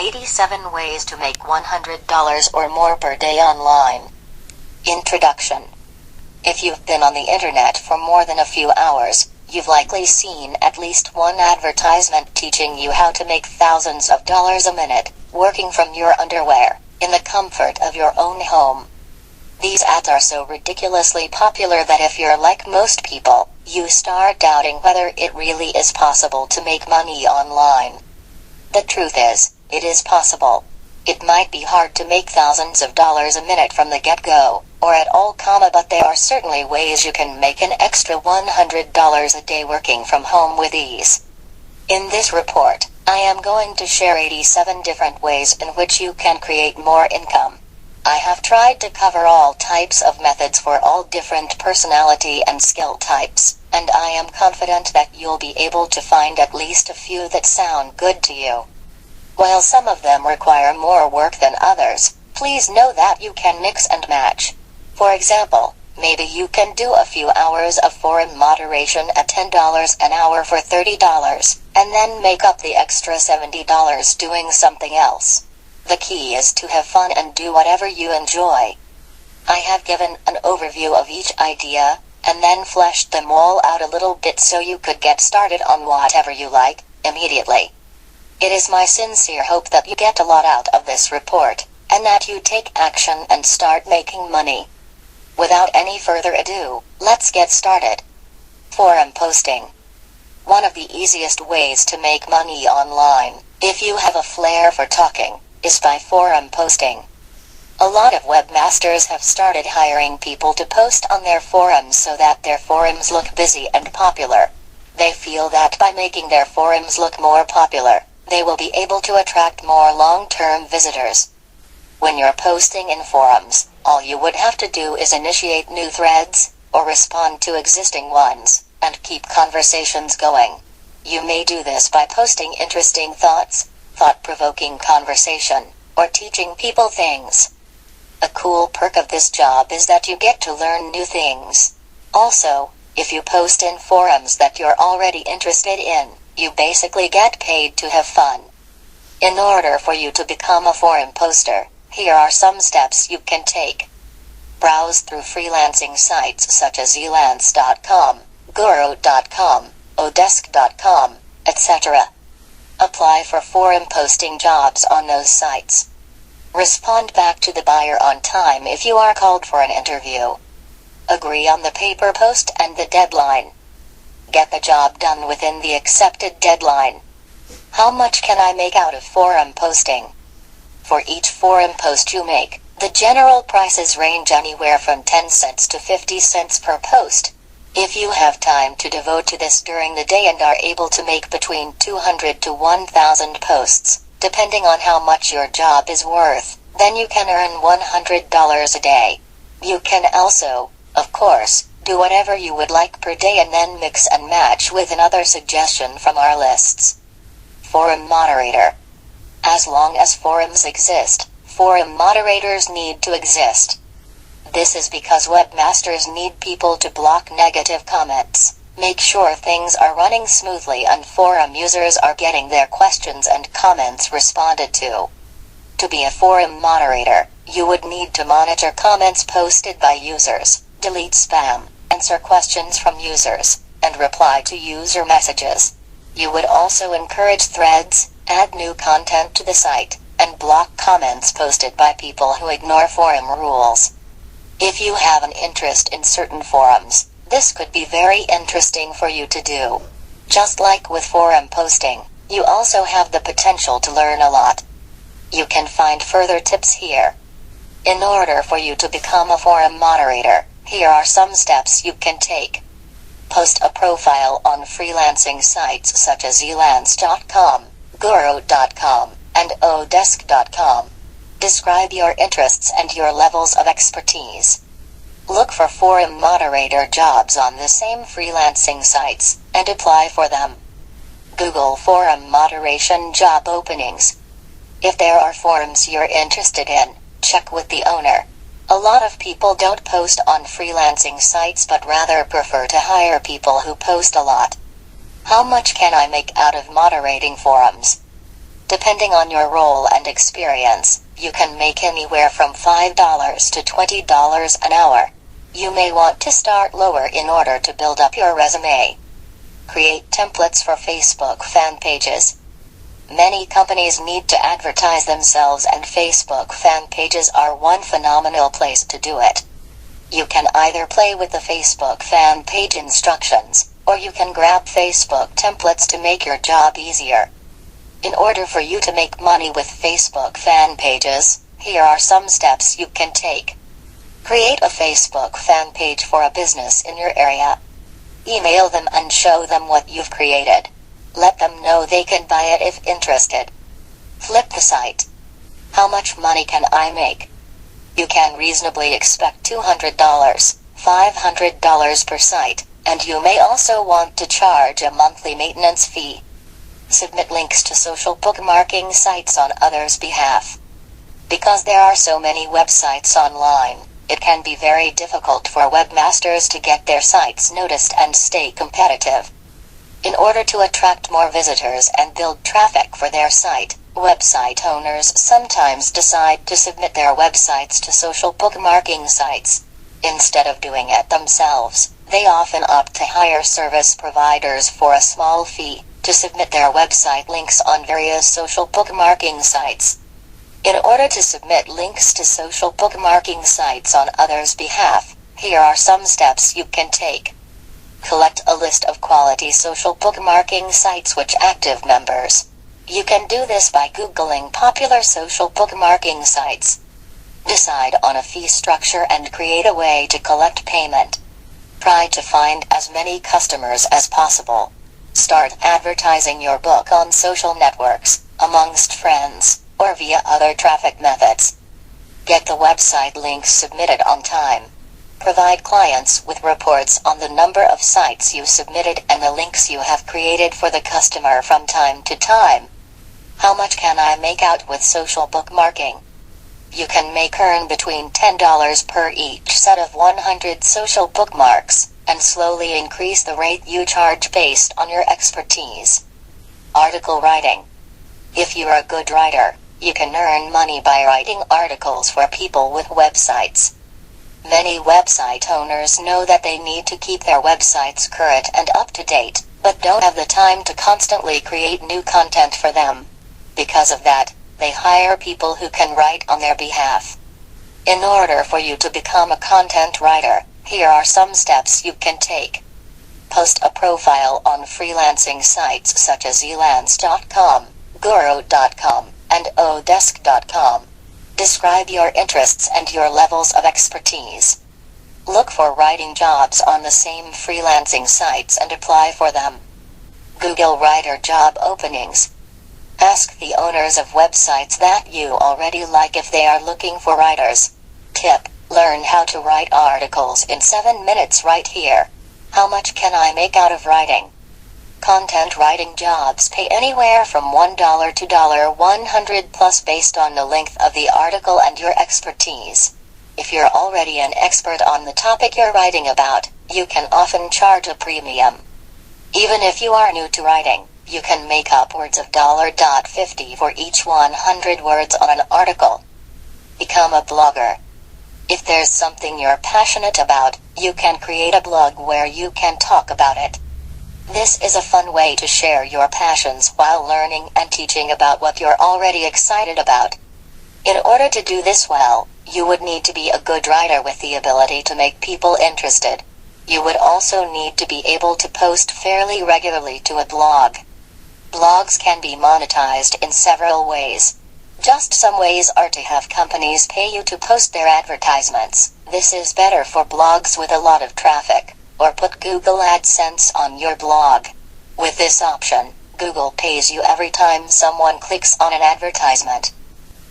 87 Ways to Make $100 or More per Day Online. Introduction. If you've been on the internet for more than a few hours, you've likely seen at least one advertisement teaching you how to make thousands of dollars a minute, working from your underwear, in the comfort of your own home. These ads are so ridiculously popular that if you're like most people, you start doubting whether it really is possible to make money online. The truth is, it is possible. It might be hard to make thousands of dollars a minute from the get-go, or at all, but there are certainly ways you can make an extra $100 a day working from home with ease. In this report, I am going to share 87 different ways in which you can create more income. I have tried to cover all types of methods for all different personality and skill types, and I am confident that you'll be able to find at least a few that sound good to you. While some of them require more work than others, please know that you can mix and match. For example, maybe you can do a few hours of forum moderation at $10 an hour for $30, and then make up the extra $70 doing something else. The key is to have fun and do whatever you enjoy. I have given an overview of each idea, and then fleshed them all out a little bit so you could get started on whatever you like, immediately. It is my sincere hope that you get a lot out of this report, and that you take action and start making money. Without any further ado, let's get started. Forum posting. One of the easiest ways to make money online, if you have a flair for talking, is by forum posting. A lot of webmasters have started hiring people to post on their forums so that their forums look busy and popular. They feel that by making their forums look more popular, they will be able to attract more long-term visitors. When you're posting in forums, all you would have to do is initiate new threads, or respond to existing ones, and keep conversations going. You may do this by posting interesting thoughts, thought-provoking conversation, or teaching people things. A cool perk of this job is that you get to learn new things. Also, if you post in forums that you're already interested in, you basically get paid to have fun. In order for you to become a forum poster, here are some steps you can take. Browse through freelancing sites such as elance.com, guru.com, odesk.com, etc. Apply for forum posting jobs on those sites. Respond back to the buyer on time if you are called for an interview. Agree on the paper post and the deadline. Get the job done within the accepted deadline. How much can I make out of forum posting? For each forum post you make, the general prices range anywhere from 10 cents to 50 cents per post. If you have time to devote to this during the day and are able to make between 200 to 1,000 posts, depending on how much your job is worth, then you can earn $100 a day. You can also, of course, do whatever you would like per day and then mix and match with another suggestion from our lists. Forum moderator. As long as forums exist, forum moderators need to exist. This is because webmasters need people to block negative comments, make sure things are running smoothly and forum users are getting their questions and comments responded to. To be a forum moderator, you would need to monitor comments posted by users, delete spam, answer questions from users, and reply to user messages. You would also encourage threads, add new content to the site, and block comments posted by people who ignore forum rules. If you have an interest in certain forums, this could be very interesting for you to do. Just like with forum posting, you also have the potential to learn a lot. You can find further tips here. In order for you to become a forum moderator, here are some steps you can take. Post a profile on freelancing sites such as elance.com, guru.com, and odesk.com. Describe your interests and your levels of expertise. Look for forum moderator jobs on the same freelancing sites, and apply for them. Google forum moderation job openings. If there are forums you're interested in, check with the owner. A lot of people don't post on freelancing sites but rather prefer to hire people who post a lot. How much can I make out of moderating forums? Depending on your role and experience, you can make anywhere from $5 to $20 an hour. You may want to start lower in order to build up your resume. Create templates for Facebook fan pages. Many companies need to advertise themselves, and Facebook fan pages are one phenomenal place to do it. You can either play with the Facebook fan page instructions, or you can grab Facebook templates to make your job easier. In order for you to make money with Facebook fan pages, here are some steps you can take. Create a Facebook fan page for a business in your area. Email them and show them what you've created. Let them know they can buy it if interested. Flip the site. How much money can I make? You can reasonably expect $200, $500 per site, and you may also want to charge a monthly maintenance fee. Submit links to social bookmarking sites on others' behalf. Because there are so many websites online, it can be very difficult for webmasters to get their sites noticed and stay competitive. In order to attract more visitors and build traffic for their site, website owners sometimes decide to submit their websites to social bookmarking sites. Instead of doing it themselves, they often opt to hire service providers for a small fee to submit their website links on various social bookmarking sites. In order to submit links to social bookmarking sites on others' behalf, here are some steps you can take. Collect a list of quality social bookmarking sites with active members. You can do this by Googling popular social bookmarking sites. Decide on a fee structure and create a way to collect payment. Try to find as many customers as possible. Start advertising your book on social networks, amongst friends, or via other traffic methods. Get the website links submitted on time. Provide clients with reports on the number of sites you submitted and the links you have created for the customer from time to time. How much can I make out with social bookmarking? You can earn between $10 per each set of 100 social bookmarks, and slowly increase the rate you charge based on your expertise. Article writing. If you're a good writer, you can earn money by writing articles for people with websites. Many website owners know that they need to keep their websites current and up to date, but don't have the time to constantly create new content for them. Because of that, they hire people who can write on their behalf. In order for you to become a content writer, here are some steps you can take. Post a profile on freelancing sites such as elance.com, guru.com, and odesk.com. Describe your interests and your levels of expertise. Look for writing jobs on the same freelancing sites and apply for them. Google writer job openings. Ask the owners of websites that you already like if they are looking for writers. Tip: learn how to write articles in 7 minutes right here. How much can I make out of writing? Content writing jobs pay anywhere from $1 to $100 plus based on the length of the article and your expertise. If you're already an expert on the topic you're writing about, you can often charge a premium. Even if you are new to writing, you can make upwards of $50 for each 100 words on an article. Become a blogger. If there's something you're passionate about, you can create a blog where you can talk about it. This is a fun way to share your passions while learning and teaching about what you're already excited about. In order to do this well, you would need to be a good writer with the ability to make people interested. You would also need to be able to post fairly regularly to a blog. Blogs can be monetized in several ways. Just some ways are to have companies pay you to post their advertisements. This is better for blogs with a lot of traffic. Or put Google AdSense on your blog. With this option, Google pays you every time someone clicks on an advertisement.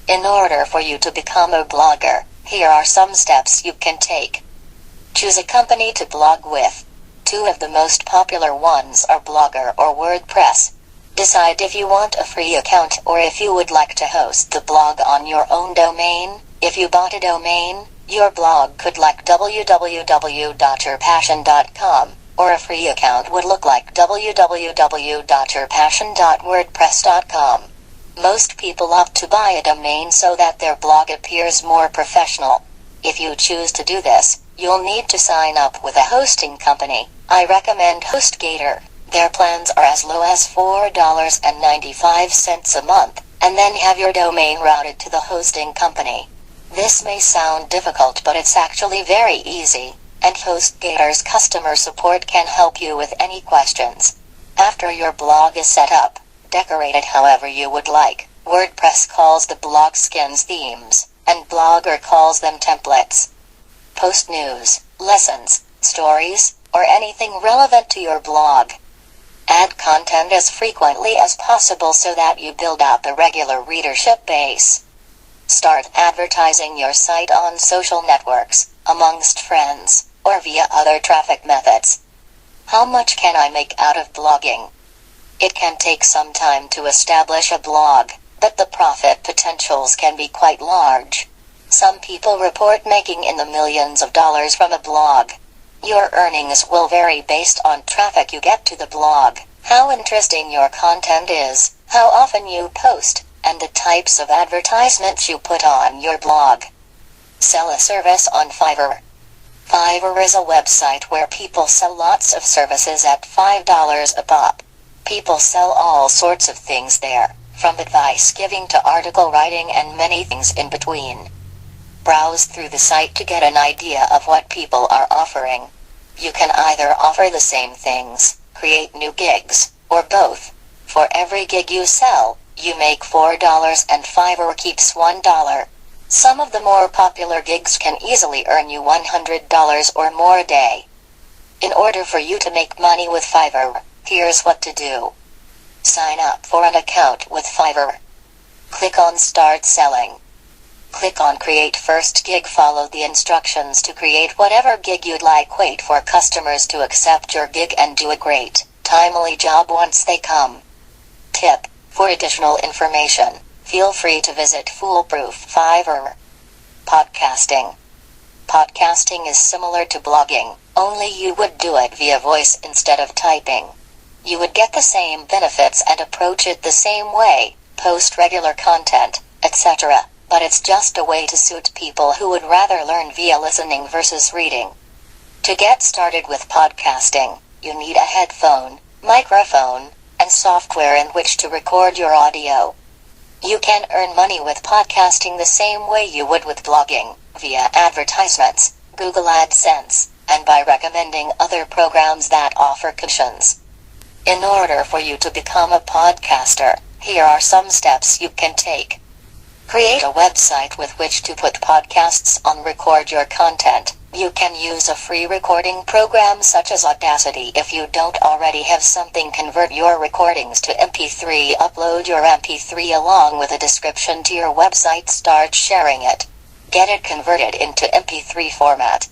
In order for you to become a blogger, here are some steps you can take. Choose a company to blog with. Two of the most popular ones are Blogger or WordPress. Decide if you want a free account or if you would like to host the blog on your own domain. If you bought a domain, your blog could like www.yourpassion.com, or a free account would look like www.yourpassion.wordpress.com. Most people opt to buy a domain so that their blog appears more professional. If you choose to do this, you'll need to sign up with a hosting company. I recommend HostGator. Their plans are as low as $4.95 a month, and then have your domain routed to the hosting company. This may sound difficult, but it's actually very easy, and HostGator's customer support can help you with any questions. After your blog is set up, decorate it however you would like. WordPress calls the blog skins themes, and Blogger calls them templates. Post news, lessons, stories, or anything relevant to your blog. Add content as frequently as possible so that you build up a regular readership base. Start advertising your site on social networks, amongst friends, or via other traffic methods. How much can I make out of blogging? It can take some time to establish a blog, but the profit potentials can be quite large. Some people report making in the millions of dollars from a blog. Your earnings will vary based on traffic you get to the blog, how interesting your content is, how often you post, and the types of advertisements you put on your blog. Sell a service on Fiverr. Fiverr is a website where people sell lots of services at $5 a pop. People sell all sorts of things there, from advice giving to article writing and many things in between. Browse through the site to get an idea of what people are offering. You can either offer the same things, create new gigs, or both. For every gig you sell, you make $4 and Fiverr keeps $1. Some of the more popular gigs can easily earn you $100 or more a day. In order for you to make money with Fiverr, here's what to do. Sign up for an account with Fiverr. Click on Start Selling. Click on Create First Gig. Follow the instructions to create whatever gig you'd like. Wait for customers to accept your gig and do a great, timely job once they come. Tip: for additional information, feel free to visit Foolproof Fiverr. Podcasting. Podcasting is similar to blogging, only you would do it via voice instead of typing. You would get the same benefits and approach it the same way, post regular content, etc., but it's just a way to suit people who would rather learn via listening versus reading. To get started with podcasting, you need a headphone, microphone, and software in which to record your audio. You can earn money with podcasting the same way you would with blogging, via advertisements, Google AdSense, and by recommending other programs that offer commissions. In order for you to become a podcaster, here are some steps you can take. Create a website with which to put podcasts on. Record your content. You can use a free recording program such as Audacity if you don't already have something. Convert your recordings to MP3. Upload your MP3 along with a description to your website. Start sharing it. Get it converted into MP3 format.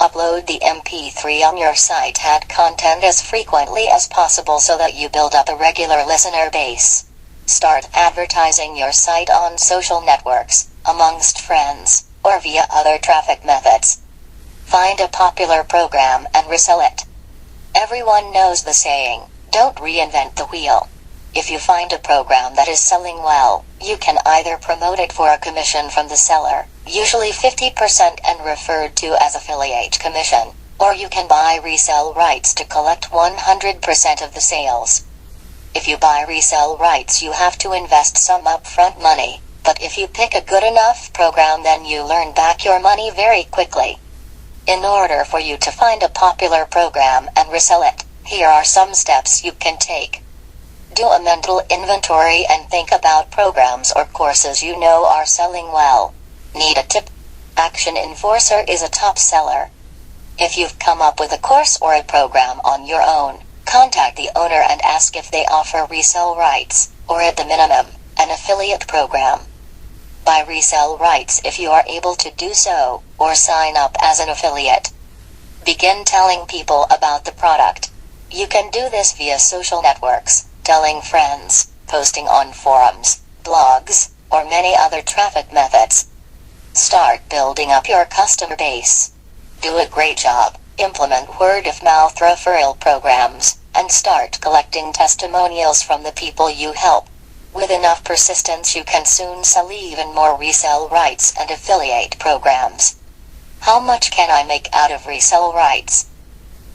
Upload the MP3 on your site. Add content as frequently as possible so that you build up a regular listener base. Start advertising your site on social networks, amongst friends, or via other traffic methods. Find a popular program and resell it. Everyone knows the saying, don't reinvent the wheel. If you find a program that is selling well, you can either promote it for a commission from the seller, usually 50% and referred to as affiliate commission, or you can buy resell rights to collect 100% of the sales. If you buy resell rights, you have to invest some upfront money, but if you pick a good enough program, then you learn back your money very quickly. In order for you to find a popular program and resell it, here are some steps you can take. Do a mental inventory and think about programs or courses you know are selling well. Need a tip? Action Enforcer is a top seller. If you've come up with a course or a program on your own, contact the owner and ask if they offer resell rights, or at the minimum, an affiliate program. Buy resell rights if you are able to do so, or sign up as an affiliate. Begin telling people about the product. You can do this via social networks, telling friends, posting on forums, blogs, or many other traffic methods. Start building up your customer base. Do a great job. Implement word-of-mouth referral programs, and start collecting testimonials from the people you help. With enough persistence you can soon sell even more resale rights and affiliate programs. How much can I make out of resale rights?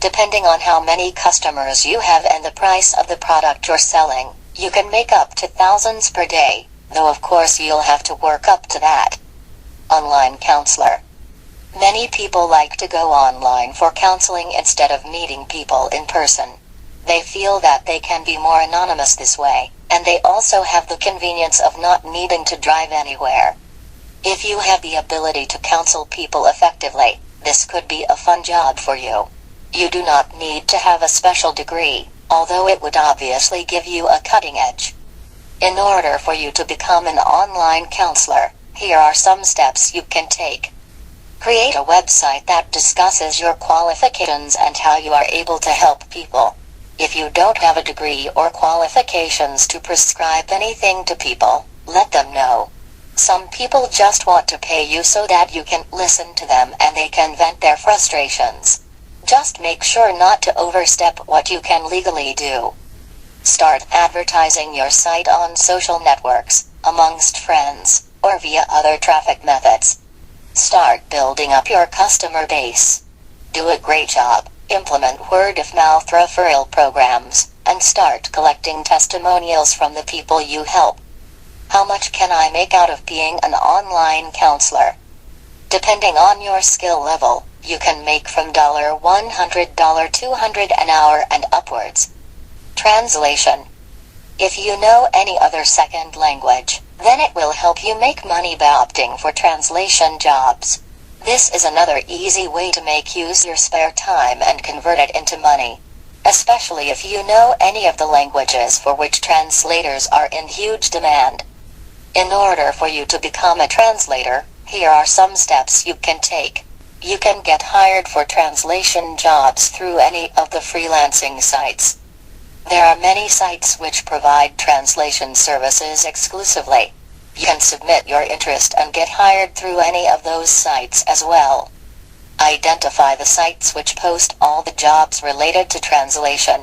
Depending on how many customers you have and the price of the product you're selling, you can make up to thousands per day, though of course you'll have to work up to that. Online counselor. Many people like to go online for counseling instead of meeting people in person. They feel that they can be more anonymous this way, and they also have the convenience of not needing to drive anywhere. If you have the ability to counsel people effectively, this could be a fun job for you. You do not need to have a special degree, although it would obviously give you a cutting edge. In order for you to become an online counselor, here are some steps you can take. Create a website that discusses your qualifications and how you are able to help people. If you don't have a degree or qualifications to prescribe anything to people, let them know. Some people just want to pay you so that you can listen to them and they can vent their frustrations. Just make sure not to overstep what you can legally do. Start advertising your site on social networks, amongst friends, or via other traffic methods. Start building up your customer base. Do a great job. Implement word-of-mouth referral programs, and start collecting testimonials from the people you help. How much can I make out of being an online counselor? Depending on your skill level, you can make from $100, $200 an hour and upwards. Translation. If you know any other second language, then it will help you make money by opting for translation jobs. This is another easy way to make use your spare time and convert it into money, especially if you know any of the languages for which translators are in huge demand. In order for you to become a translator, here are some steps you can take. You can get hired for translation jobs through any of the freelancing sites. There are many sites which provide translation services exclusively. You can submit your interest and get hired through any of those sites as well. Identify the sites which post all the jobs related to translation.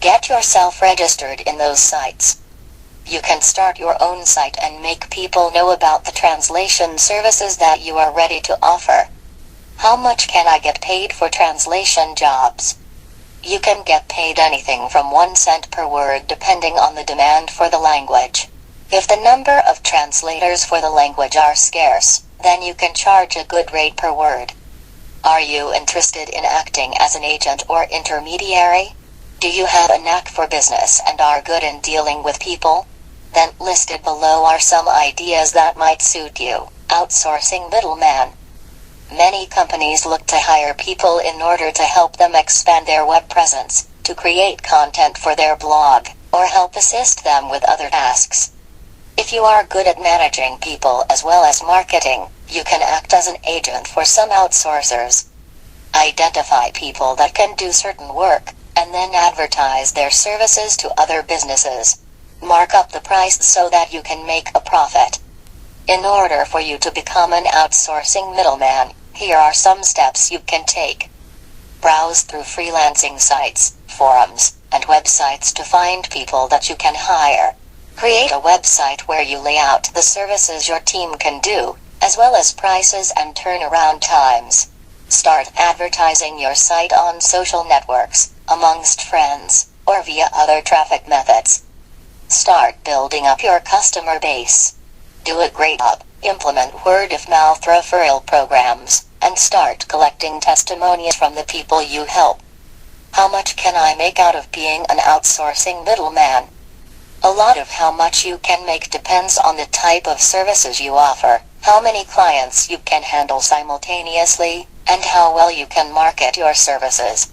Get yourself registered in those sites. You can start your own site and make people know about the translation services that you are ready to offer. How much can I get paid for translation jobs? You can get paid anything from 1 cent per word depending on the demand for the language. If the number of translators for the language are scarce, then you can charge a good rate per word. Are you interested in acting as an agent or intermediary? Do you have a knack for business and are good in dealing with people? Then listed below are some ideas that might suit you. Outsourcing middleman. Many companies look to hire people in order to help them expand their web presence, to create content for their blog, or help assist them with other tasks. If you are good at managing people as well as marketing, you can act as an agent for some outsourcers. Identify people that can do certain work, and then advertise their services to other businesses. Mark up the price so that you can make a profit. In order for you to become an outsourcing middleman, here are some steps you can take. Browse through freelancing sites, forums, and websites to find people that you can hire. Create a website where you lay out the services your team can do, as well as prices and turnaround times. Start advertising your site on social networks, amongst friends, or via other traffic methods. Start building up your customer base. Do a great job. Implement word-of-mouth referral programs, and start collecting testimonials from the people you help. How much can I make out of being an outsourcing middleman? A lot of how much you can make depends on the type of services you offer, how many clients you can handle simultaneously, and how well you can market your services.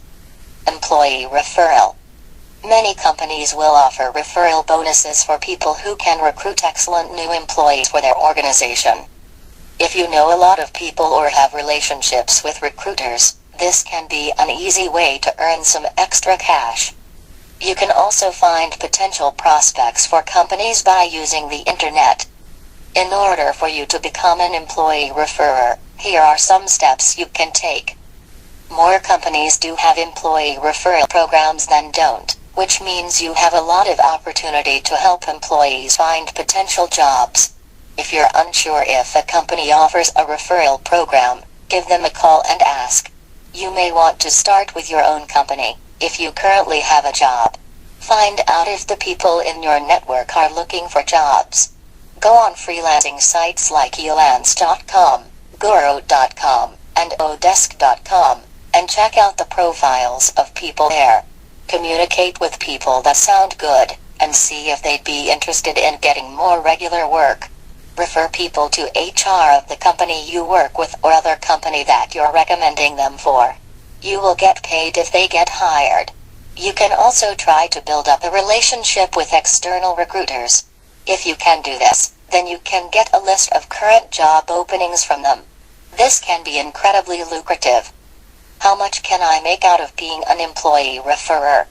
Employee referral. Many companies will offer referral bonuses for people who can recruit excellent new employees for their organization. If you know a lot of people or have relationships with recruiters, this can be an easy way to earn some extra cash. You can also find potential prospects for companies by using the internet. In order for you to become an employee referrer, here are some steps you can take. More companies do have employee referral programs than don't. which means you have a lot of opportunity to help employees find potential jobs. If you're unsure if a company offers a referral program, give them a call and ask. You may want to start with your own company, if you currently have a job. Find out if the people in your network are looking for jobs. Go on freelancing sites like elance.com, guru.com, and odesk.com, and check out the profiles of people there. Communicate with people that sound good, and see if they'd be interested in getting more regular work. Refer people to HR of the company you work with or other company that you're recommending them for. You will get paid if they get hired. You can also try to build up a relationship with external recruiters. If you can do this, then you can get a list of current job openings from them. This can be incredibly lucrative. How much can I make out of being an employee referrer?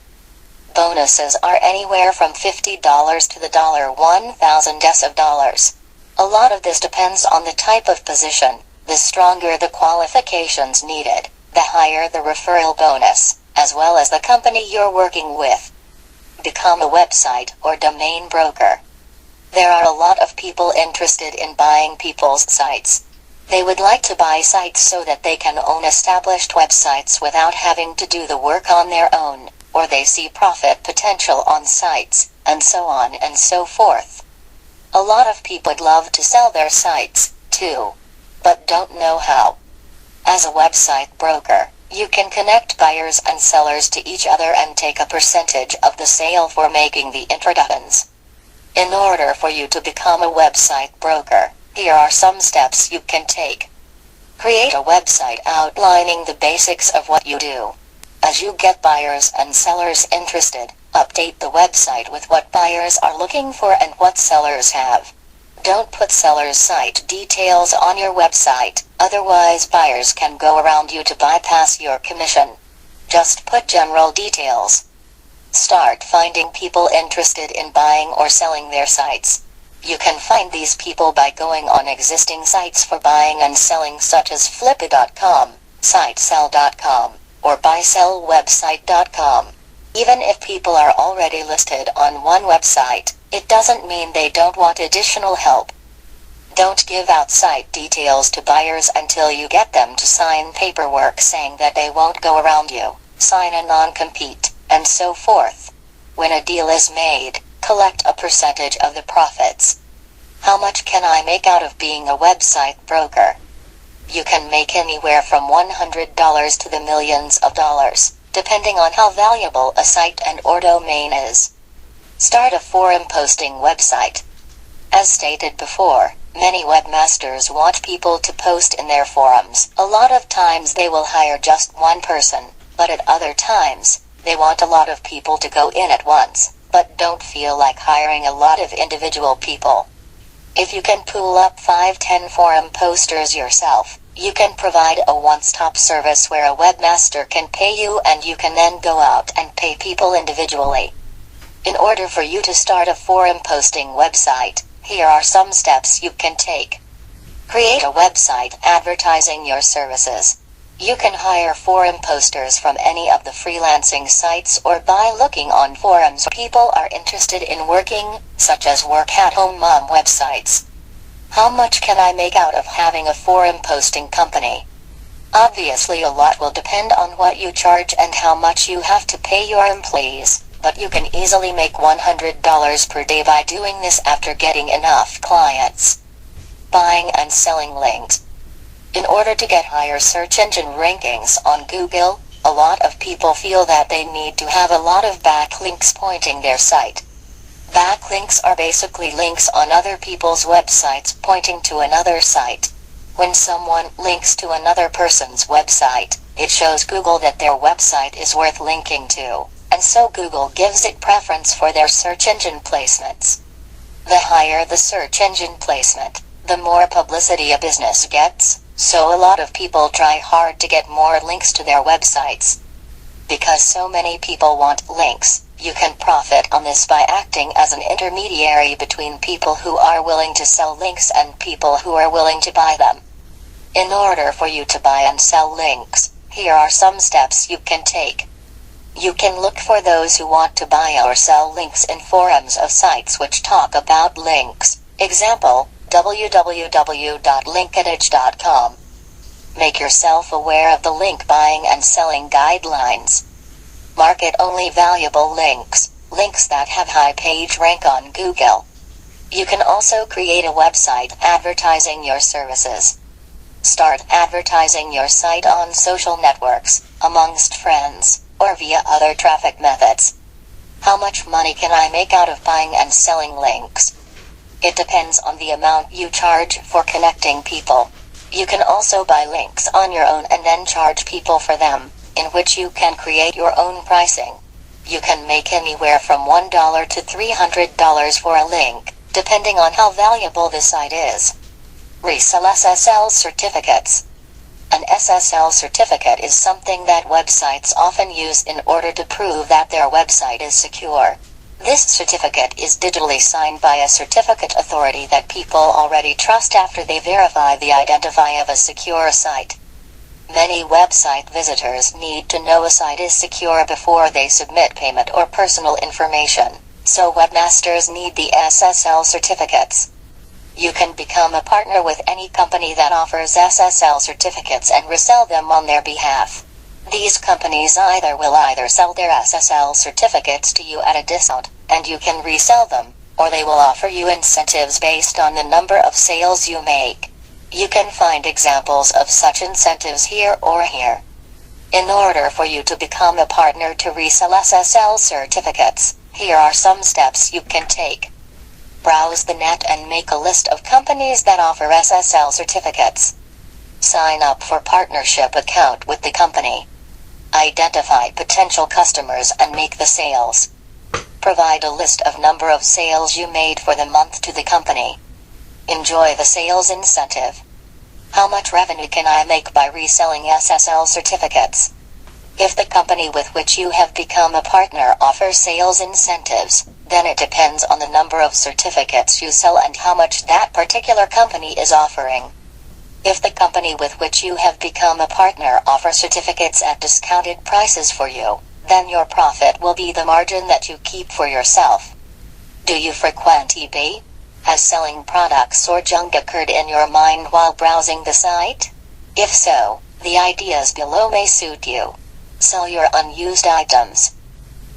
Bonuses are anywhere from $50 to the $1,000 of dollars. A lot of this depends on the type of position. The stronger the qualifications needed, the higher the referral bonus, as well as the company you're working with. Become a website or domain broker. There are a lot of people interested in buying people's sites. They would like to buy sites so that they can own established websites without having to do the work on their own, or they see profit potential on sites, and so on and so forth. A lot of people would love to sell their sites, too, but don't know how. As a website broker, you can connect buyers and sellers to each other and take a percentage of the sale for making the introductions. In order for you to become a website broker, here are some steps you can take. Create a website outlining the basics of what you do. As you get buyers and sellers interested, update the website with what buyers are looking for and what sellers have. Don't put sellers' site details on your website, otherwise buyers can go around you to bypass your commission. Just put general details. Start finding people interested in buying or selling their sites. You can find these people by going on existing sites for buying and selling such as Flippy.com, SiteSell.com, or BuySellWebsite.com. Even if people are already listed on one website, it doesn't mean they don't want additional help. Don't give out site details to buyers until you get them to sign paperwork saying that they won't go around you, sign a non-compete, and so forth. When a deal is made, collect a percentage of the profits. How much can I make out of being a website broker? You can make anywhere from $100 to the millions of dollars, depending on how valuable a site and or domain is. Start a forum posting website. As stated before, many webmasters want people to post in their forums. A lot of times they will hire just one person, but at other times, they want a lot of people to go in at once, but don't feel like hiring a lot of individual people. If you can pool up 5-10 forum posters yourself, you can provide a one-stop service where a webmaster can pay you and you can then go out and pay people individually. In order for you to start a forum posting website, here are some steps you can take. Create a website advertising your services. You can hire forum posters from any of the freelancing sites or by looking on forums people are interested in working, such as work-at-home mom websites. How much can I make out of having a forum posting company? Obviously a lot will depend on what you charge and how much you have to pay your employees, but you can easily make $100 per day by doing this after getting enough clients. Buying and selling links. In order to get higher search engine rankings on Google, a lot of people feel that they need to have a lot of backlinks pointing their site. Backlinks are basically links on other people's websites pointing to another site. When someone links to another person's website, it shows Google that their website is worth linking to, and so Google gives it preference for their search engine placements. The higher the search engine placement, the more publicity a business gets, so a lot of people try hard to get more links to their websites. Because so many people want links, you can profit on this by acting as an intermediary between people who are willing to sell links and people who are willing to buy them. In order for you to buy and sell links, here are some steps you can take. You can look for those who want to buy or sell links in forums of sites which talk about links. Example, www.linkadage.com. Make yourself aware of the link buying and selling guidelines. Market only valuable links, links that have high page rank on Google. You can also create a website advertising your services. Start advertising your site on social networks, amongst friends, or via other traffic methods. How much money can I make out of buying and selling links? It depends on the amount you charge for connecting people. You can also buy links on your own and then charge people for them, in which you can create your own pricing. You can make anywhere from $1 to $300 for a link, depending on how valuable the site is. Resell SSL certificates. An SSL certificate is something that websites often use in order to prove that their website is secure. This certificate is digitally signed by a certificate authority that people already trust after they verify the identity of a secure site. Many website visitors need to know a site is secure before they submit payment or personal information, so webmasters need the SSL certificates. You can become a partner with any company that offers SSL certificates and resell them on their behalf. These companies will sell their SSL certificates to you at a discount, and you can resell them, or they will offer you incentives based on the number of sales you make. You can find examples of such incentives here or here. In order for you to become a partner to resell SSL certificates, here are some steps you can take. Browse the net and make a list of companies that offer SSL certificates. Sign up for partnership account with the company. Identify potential customers and make the sales. Provide a list of number of sales you made for the month to the company. Enjoy the sales incentive. How much revenue can I make by reselling SSL certificates? If the company with which you have become a partner offers sales incentives, then it depends on the number of certificates you sell and how much that particular company is offering. If the company with which you have become a partner offers certificates at discounted prices for you, then your profit will be the margin that you keep for yourself. Do you frequent eBay? Has selling products or junk occurred in your mind while browsing the site? If so, the ideas below may suit you. Sell your unused items.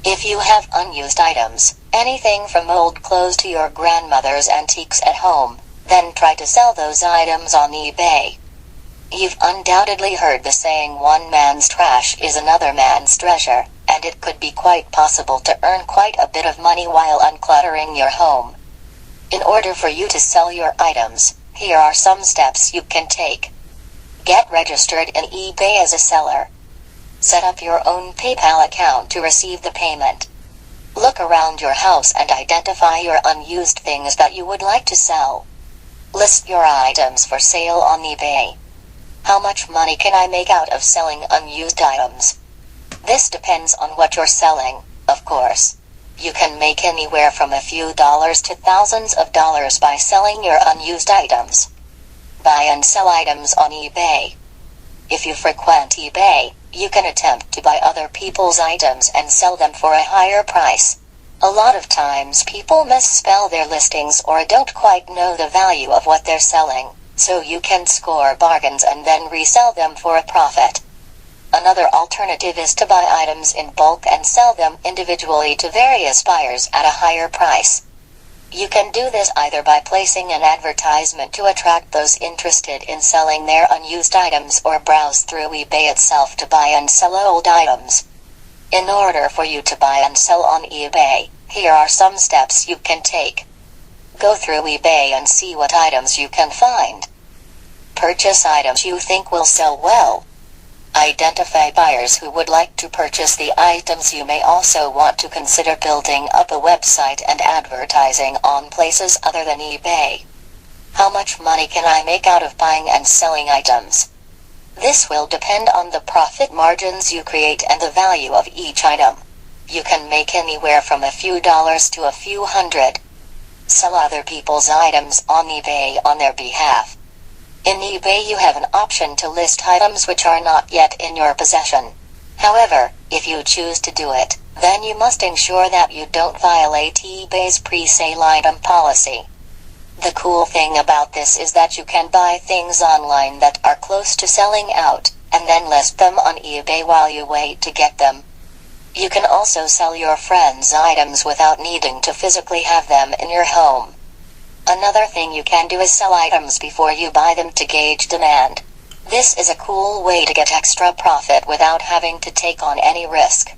If you have unused items, anything from old clothes to your grandmother's antiques at home, then try to sell those items on eBay. You've undoubtedly heard the saying one man's trash is another man's treasure, and it could be quite possible to earn quite a bit of money while uncluttering your home. In order for you to sell your items, here are some steps you can take. Get registered in eBay as a seller. Set up your own PayPal account to receive the payment. Look around your house and identify your unused things that you would like to sell. List your items for sale on eBay. How much money can I make out of selling unused items? This depends on what you're selling, of course. You can make anywhere from a few dollars to thousands of dollars by selling your unused items. Buy and sell items on eBay. If you frequent eBay, you can attempt to buy other people's items and sell them for a higher price. A lot of times people misspell their listings or don't quite know the value of what they're selling, so you can score bargains and then resell them for a profit. Another alternative is to buy items in bulk and sell them individually to various buyers at a higher price. You can do this either by placing an advertisement to attract those interested in selling their unused items or browse through eBay itself to buy and sell old items. In order for you to buy and sell on eBay, here are some steps you can take. Go through eBay and see what items you can find. Purchase items you think will sell well. Identify buyers who would like to purchase the items. You may also want to consider building up a website and advertising on places other than eBay. How much money can I make out of buying and selling items? This will depend on the profit margins you create and the value of each item. You can make anywhere from a few dollars to a few hundred. Sell other people's items on eBay on their behalf. In eBay you have an option to list items which are not yet in your possession. However, if you choose to do it, then you must ensure that you don't violate eBay's pre-sale item policy. The cool thing about this is that you can buy things online that are close to selling out, and then list them on eBay while you wait to get them. You can also sell your friends' items without needing to physically have them in your home. Another thing you can do is sell items before you buy them to gauge demand. This is a cool way to get extra profit without having to take on any risk.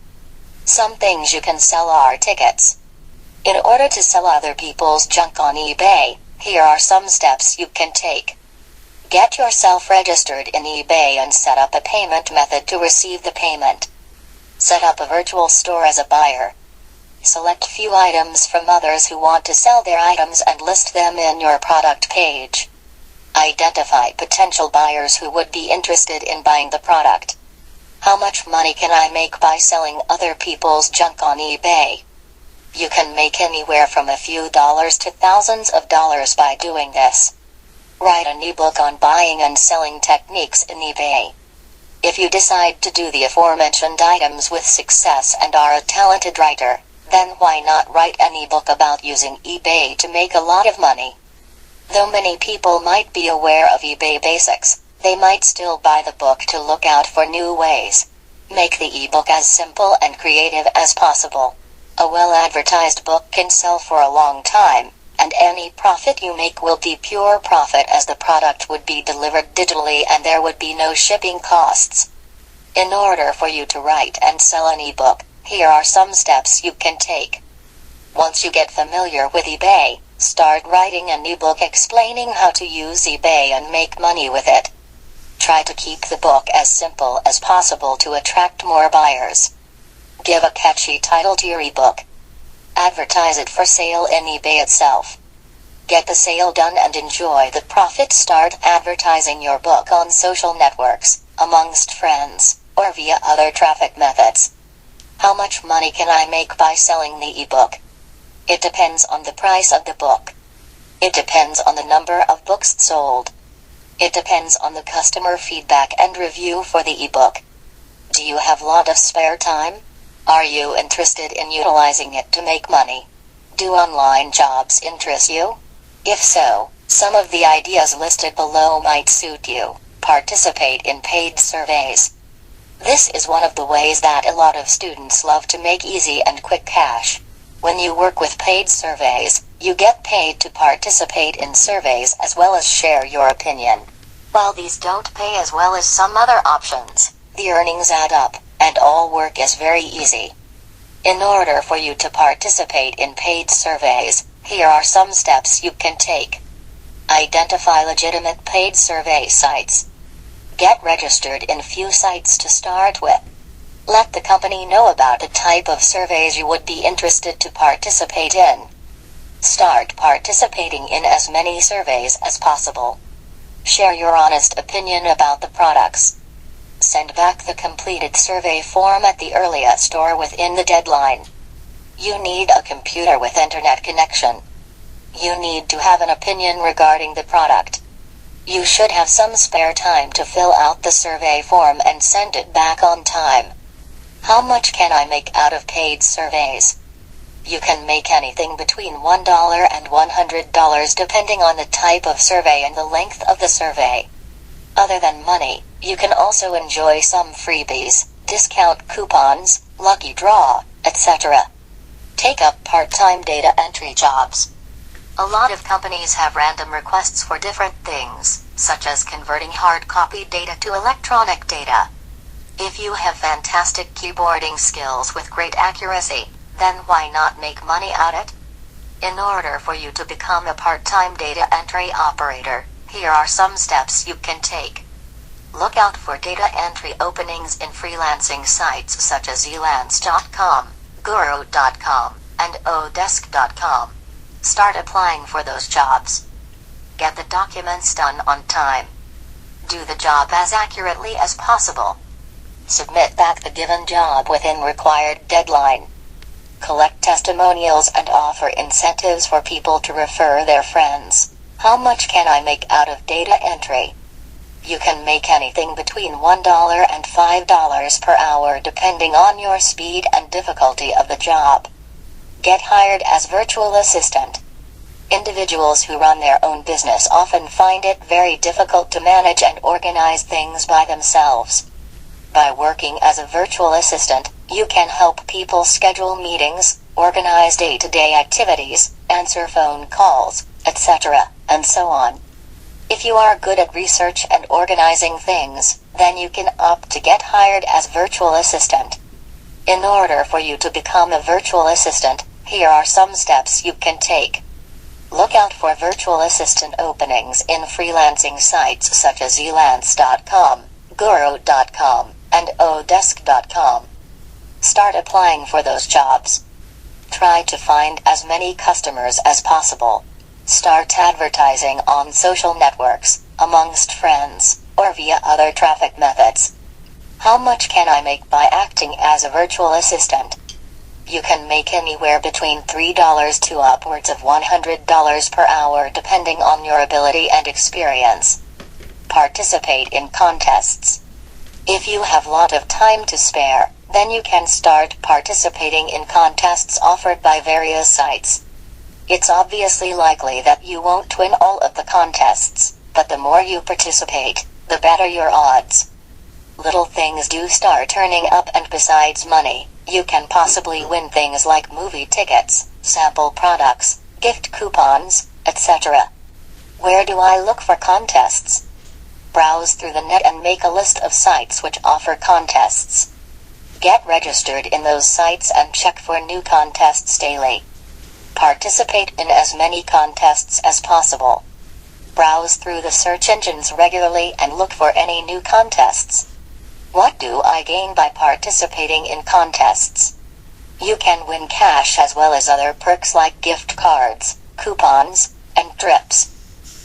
Some things you can sell are tickets. In order to sell other people's junk on eBay, here are some steps you can take. Get yourself registered in eBay and set up a payment method to receive the payment. Set up a virtual store as a buyer. Select few items from others who want to sell their items and list them in your product page. Identify potential buyers who would be interested in buying the product. How much money can I make by selling other people's junk on eBay? You can make anywhere from a few dollars to thousands of dollars by doing this. Write an ebook on buying and selling techniques in eBay. If you decide to do the aforementioned items with success and are a talented writer, then why not write an ebook about using eBay to make a lot of money? Though many people might be aware of eBay basics, they might still buy the book to look out for new ways. Make the ebook as simple and creative as possible. A well-advertised book can sell for a long time, and any profit you make will be pure profit as the product would be delivered digitally and there would be no shipping costs. In order for you to write and sell an ebook, here are some steps you can take. Once you get familiar with eBay, start writing an ebook explaining how to use eBay and make money with it. Try to keep the book as simple as possible to attract more buyers. Give a catchy title to your ebook. Advertise it for sale in eBay itself. Get the sale done and enjoy the profit. Start advertising your book on social networks, amongst friends, or via other traffic methods. How much money can I make by selling the ebook? It depends on the price of the book. It depends on the number of books sold. It depends on the customer feedback and review for the ebook. Do you have a lot of spare time? Are you interested in utilizing it to make money? Do online jobs interest you? If so, some of the ideas listed below might suit you. Participate in paid surveys. This is one of the ways that a lot of students love to make easy and quick cash. When you work with paid surveys, you get paid to participate in surveys as well as share your opinion. While these don't pay as well as some other options, the earnings add up, and all work is very easy. In order for you to participate in paid surveys, here are some steps you can take. Identify legitimate paid survey sites. Get registered in few sites to start with. Let the company know about the type of surveys you would be interested to participate in. Start participating in as many surveys as possible. Share your honest opinion about the products. Send back the completed survey form at the earliest or within the deadline. You need a computer with internet connection. You need to have an opinion regarding the product. You should have some spare time to fill out the survey form and send it back on time. How much can I make out of paid surveys? You can make anything between $1 and $100 depending on the type of survey and the length of the survey. Other than money, you can also enjoy some freebies, discount coupons, lucky draw, etc. Take up part-time data entry jobs. A lot of companies have random requests for different things, such as converting hard copy data to electronic data. If you have fantastic keyboarding skills with great accuracy, then why not make money at it? In order for you to become a part-time data entry operator, here are some steps you can take. Look out for data entry openings in freelancing sites such as elance.com, guru.com, and odesk.com. Start applying for those jobs. Get the documents done on time. Do the job as accurately as possible. Submit back the given job within required deadline. Collect testimonials and offer incentives for people to refer their friends. How much can I make out of data entry? You can make anything between $1 and $5 per hour depending on your speed and difficulty of the job. Get hired as virtual assistant. Individuals who run their own business often find it very difficult to manage and organize things by themselves. By working as a virtual assistant, you can help people schedule meetings, organize day-to-day activities, answer phone calls, etc., and so on. If you are good at research and organizing things, then you can opt to get hired as virtual assistant. In order for you to become a virtual assistant, here are some steps you can take. Look out for virtual assistant openings in freelancing sites such as elance.com, guru.com, and odesk.com. Start applying for those jobs. Try to find as many customers as possible. Start advertising on social networks, amongst friends, or via other traffic methods. How much can I make by acting as a virtual assistant? You can make anywhere between $3 to upwards of $100 per hour depending on your ability and experience. Participate in contests. If you have a lot of time to spare, then you can start participating in contests offered by various sites. It's obviously likely that you won't win all of the contests, but the more you participate, the better your odds. Little things do start turning up, and besides money, you can possibly win things like movie tickets, sample products, gift coupons, etc. Where do I look for contests? Browse through the net and make a list of sites which offer contests. Get registered in those sites and check for new contests daily. Participate in as many contests as possible. Browse through the search engines regularly and look for any new contests. What do I gain by participating in contests? You can win cash as well as other perks like gift cards, coupons, and trips.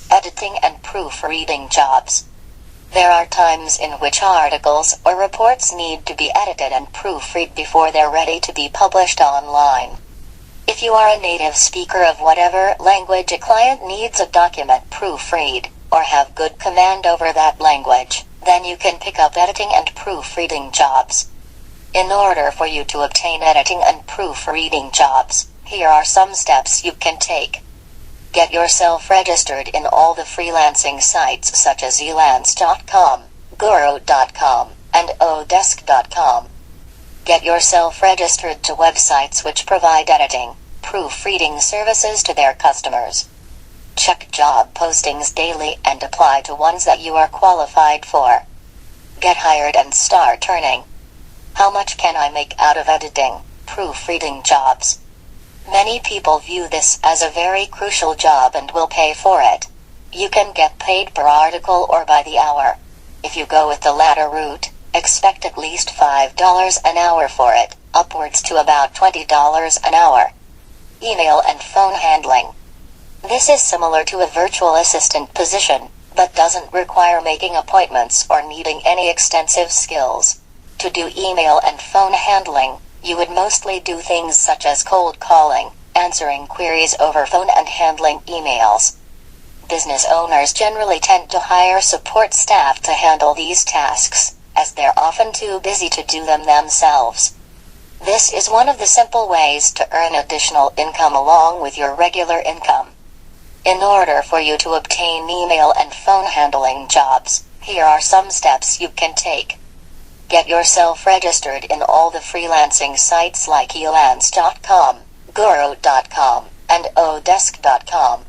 Editing and proofreading jobs. There are times in which articles or reports need to be edited and proofread before they're ready to be published online. If you are a native speaker of whatever language a client needs a document proofread, or have good command over that language, then you can pick up editing and proofreading jobs. In order for you to obtain editing and proofreading jobs, here are some steps you can take. Get yourself registered in all the freelancing sites such as elance.com, guru.com, and odesk.com. Get yourself registered to websites which provide editing, proofreading services to their customers. Check job postings daily and apply to ones that you are qualified for. Get hired and start earning. How much can I make out of editing, proofreading jobs? Many people view this as a very crucial job and will pay for it. You can get paid per article or by the hour. If you go with the latter route, expect at least $5 an hour for it, upwards to about $20 an hour. Email and phone handling. This is similar to a virtual assistant position, but doesn't require making appointments or needing any extensive skills. To do email and phone handling, you would mostly do things such as cold calling, answering queries over phone, and handling emails. Business owners generally tend to hire support staff to handle these tasks, as they're often too busy to do them themselves. This is one of the simple ways to earn additional income along with your regular income. In order for you to obtain email and phone handling jobs, here are some steps you can take. Get yourself registered in all the freelancing sites like elance.com, guru.com, and odesk.com.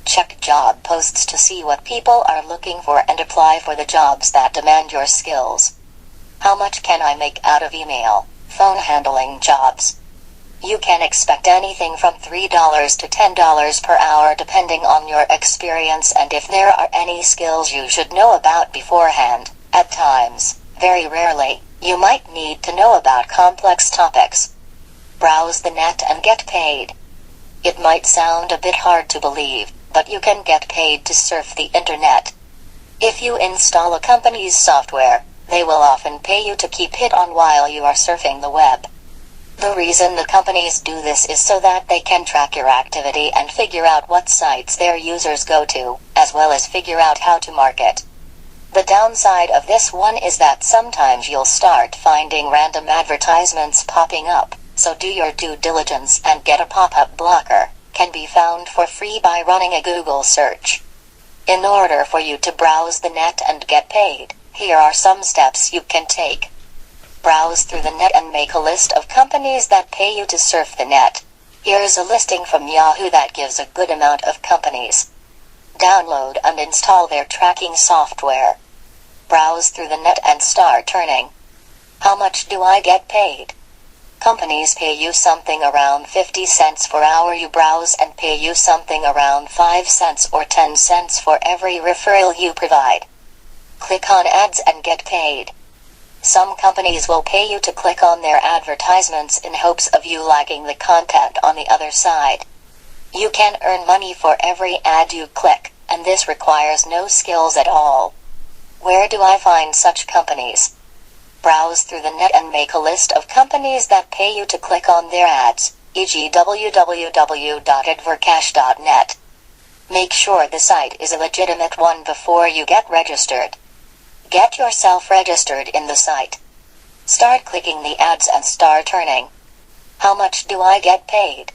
Check job posts to see what people are looking for and apply for the jobs that demand your skills. How much can I make out of email, phone handling jobs? You can expect anything from $3 to $10 per hour depending on your experience and if there are any skills you should know about beforehand. At times, very rarely, you might need to know about complex topics. Browse the net and get paid. It might sound a bit hard to believe, but you can get paid to surf the internet. If you install a company's software, they will often pay you to keep it on while you are surfing the web. The reason the companies do this is so that they can track your activity and figure out what sites their users go to, as well as figure out how to market. The downside of this one is that sometimes you'll start finding random advertisements popping up, so do your due diligence and get a pop-up blocker. Can be found for free by running a Google search. In order for you to browse the net and get paid, here are some steps you can take. Browse through the net and make a list of companies that pay you to surf the net. Here's a listing from Yahoo that gives a good amount of companies. Download and install their tracking software. Browse through the net and start earning. How much do I get paid? Companies pay you something around 50 cents per hour you browse and pay you something around 5 cents or 10 cents for every referral you provide. Click on ads and get paid. Some companies will pay you to click on their advertisements in hopes of you liking the content on the other side. You can earn money for every ad you click, and this requires no skills at all. Where do I find such companies? Browse through the net and make a list of companies that pay you to click on their ads, e.g. www.advercash.net. Make sure the site is a legitimate one before you get registered. Get yourself registered in the site. Start clicking the ads and start earning. How much do I get paid?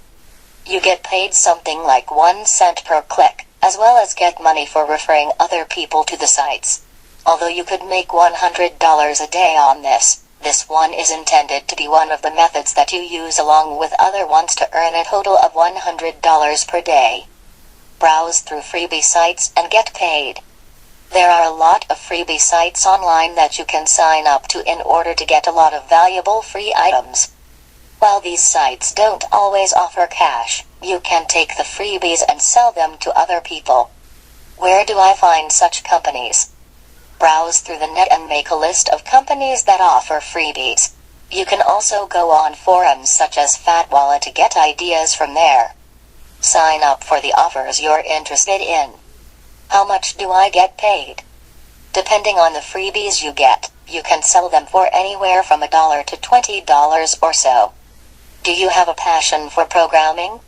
You get paid something like 1 cent per click, as well as get money for referring other people to the sites. Although you could make $100 a day on this one is intended to be one of the methods that you use along with other ones to earn a total of $100 per day. Browse through freebie sites and get paid. There are a lot of freebie sites online that you can sign up to in order to get a lot of valuable free items. While these sites don't always offer cash, you can take the freebies and sell them to other people. Where do I find such companies? Browse through the net and make a list of companies that offer freebies. You can also go on forums such as FatWallet to get ideas from there. Sign up for the offers you're interested in. How much do I get paid? Depending on the freebies you get, you can sell them for anywhere from $1 to $20 or so. Do you have a passion for programming?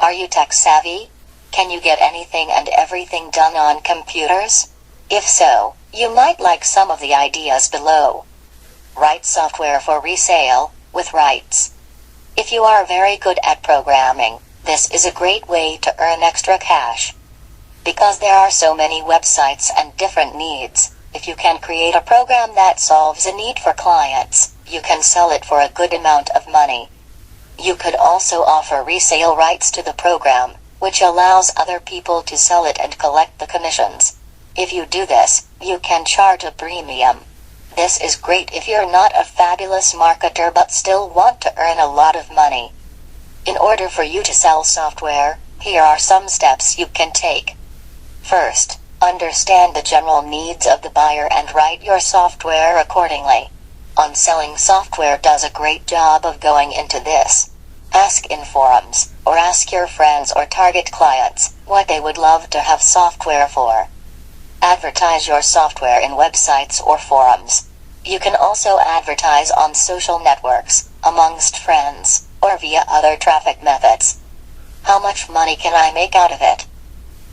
Are you tech savvy? Can you get anything and everything done on computers? If so, you might like some of the ideas below. Write software for resale, with rights. If you are very good at programming, this is a great way to earn extra cash. Because there are so many websites and different needs, if you can create a program that solves a need for clients, you can sell it for a good amount of money. You could also offer resale rights to the program, which allows other people to sell it and collect the commissions. If you do this, you can charge a premium. This is great if you're not a fabulous marketer but still want to earn a lot of money. In order for you to sell software, here are some steps you can take. First, understand the general needs of the buyer and write your software accordingly. On Selling Software does a great job of going into this. Ask in forums, or ask your friends or target clients, what they would love to have software for. Advertise your software in websites or forums. You can also advertise on social networks, amongst friends, or via other traffic methods. How much money can I make out of it?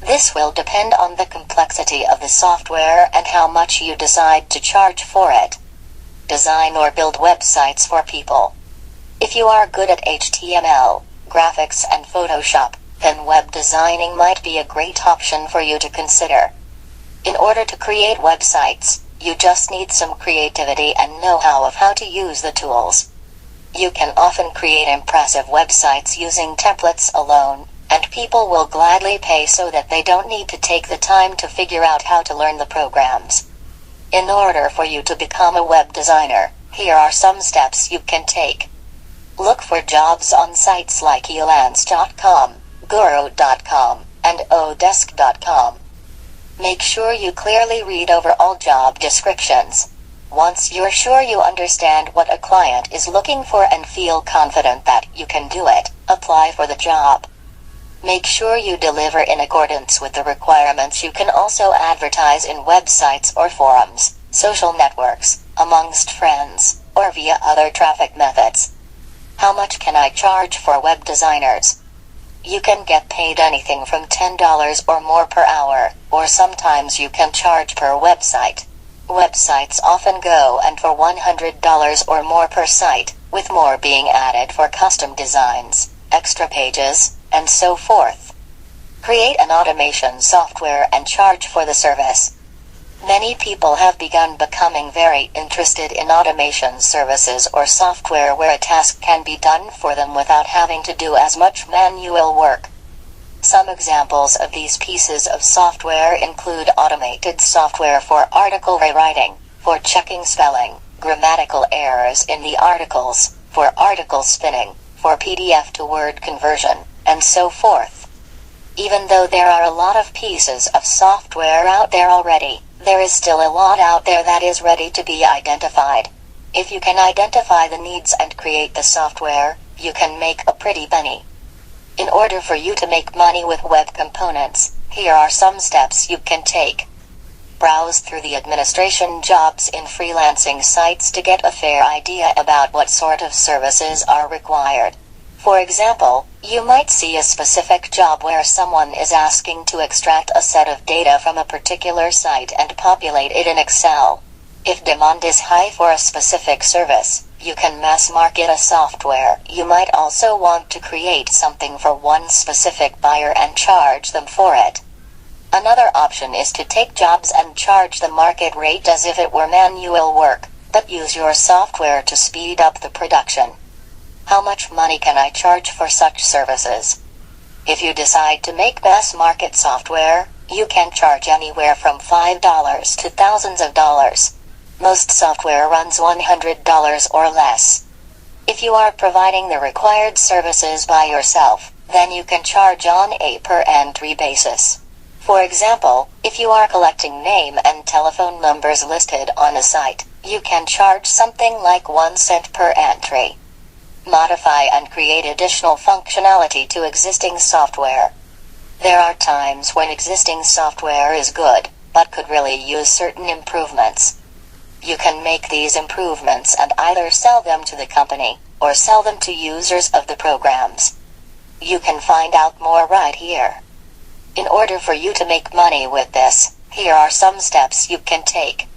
This will depend on the complexity of the software and how much you decide to charge for it. Design or build websites for people. If you are good at HTML, graphics and Photoshop, then web designing might be a great option for you to consider. In order to create websites, you just need some creativity and know-how of how to use the tools. You can often create impressive websites using templates alone, and people will gladly pay so that they don't need to take the time to figure out how to learn the programs. In order for you to become a web designer, here are some steps you can take. Look for jobs on sites like elance.com, guru.com, and odesk.com. Make sure you clearly read over all job descriptions. Once you're sure you understand what a client is looking for and feel confident that you can do it, apply for the job. Make sure you deliver in accordance with the requirements. You can also advertise in websites or forums, social networks, amongst friends, or via other traffic methods. How much can I charge for web designers? You can get paid anything from $10 or more per hour, or sometimes you can charge per website. Websites often go and for $100 or more per site, with more being added for custom designs, extra pages, and so forth. Create an automation software and charge for the service. Many people have begun becoming very interested in automation services or software where a task can be done for them without having to do as much manual work. Some examples of these pieces of software include automated software for article rewriting, for checking spelling, grammatical errors in the articles, for article spinning, for PDF to Word conversion, and so forth. Even though there are a lot of pieces of software out there already, there is still a lot out there that is ready to be identified. If you can identify the needs and create the software, you can make a pretty penny. In order for you to make money with web components, here are some steps you can take. Browse through the administration jobs in freelancing sites to get a fair idea about what sort of services are required. For example, you might see a specific job where someone is asking to extract a set of data from a particular site and populate it in Excel. If demand is high for a specific service, you can mass market a software. You might also want to create something for one specific buyer and charge them for it. Another option is to take jobs and charge the market rate as if it were manual work, but use your software to speed up the production. How much money can I charge for such services? If you decide to make mass market software, you can charge anywhere from $5 to thousands of dollars. Most software runs $100 or less. If you are providing the required services by yourself, then you can charge on a per-entry basis. For example, if you are collecting name and telephone numbers listed on a site, you can charge something like 1 cent per entry. Modify and create additional functionality to existing software. There are times when existing software is good, but could really use certain improvements. You can make these improvements and either sell them to the company, or sell them to users of the programs. You can find out more right here. In order for you to make money with this, here are some steps you can take.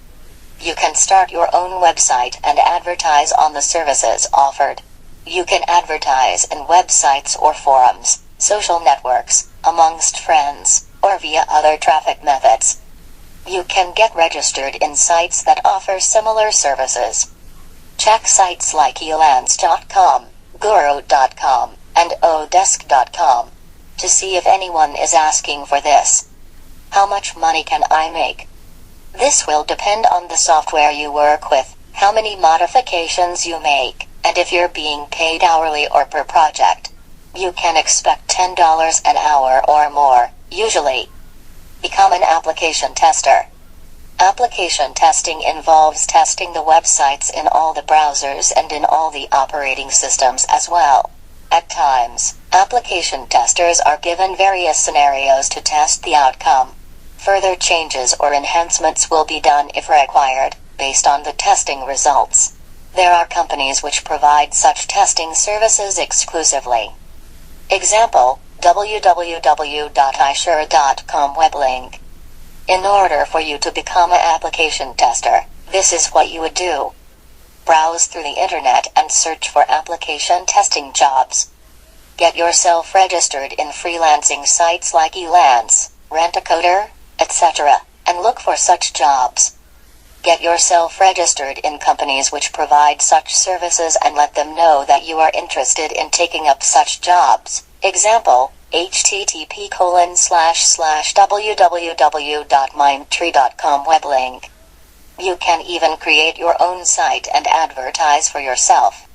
You can start your own website and advertise on the services offered. You can advertise in websites or forums, social networks, amongst friends, or via other traffic methods. You can get registered in sites that offer similar services. Check sites like elance.com, guru.com, and odesk.com to see if anyone is asking for this. How much money can I make? This will depend on the software you work with, how many modifications you make, and if you're being paid hourly or per project. You can expect $10 an hour or more, usually. Become an application tester. Application testing involves testing the websites in all the browsers and in all the operating systems as well. At times, application testers are given various scenarios to test the outcome. Further changes or enhancements will be done if required, based on the testing results. There are companies which provide such testing services exclusively. Example, www.isure.com web link. In order for you to become an application tester, this is what you would do. Browse through the internet and search for application testing jobs. Get yourself registered in freelancing sites like Elance, Rent-A-Coder, etc., and look for such jobs. Get yourself registered in companies which provide such services and let them know that you are interested in taking up such jobs. Example, http://www.mindtree.com web link. You can even create your own site and advertise for yourself.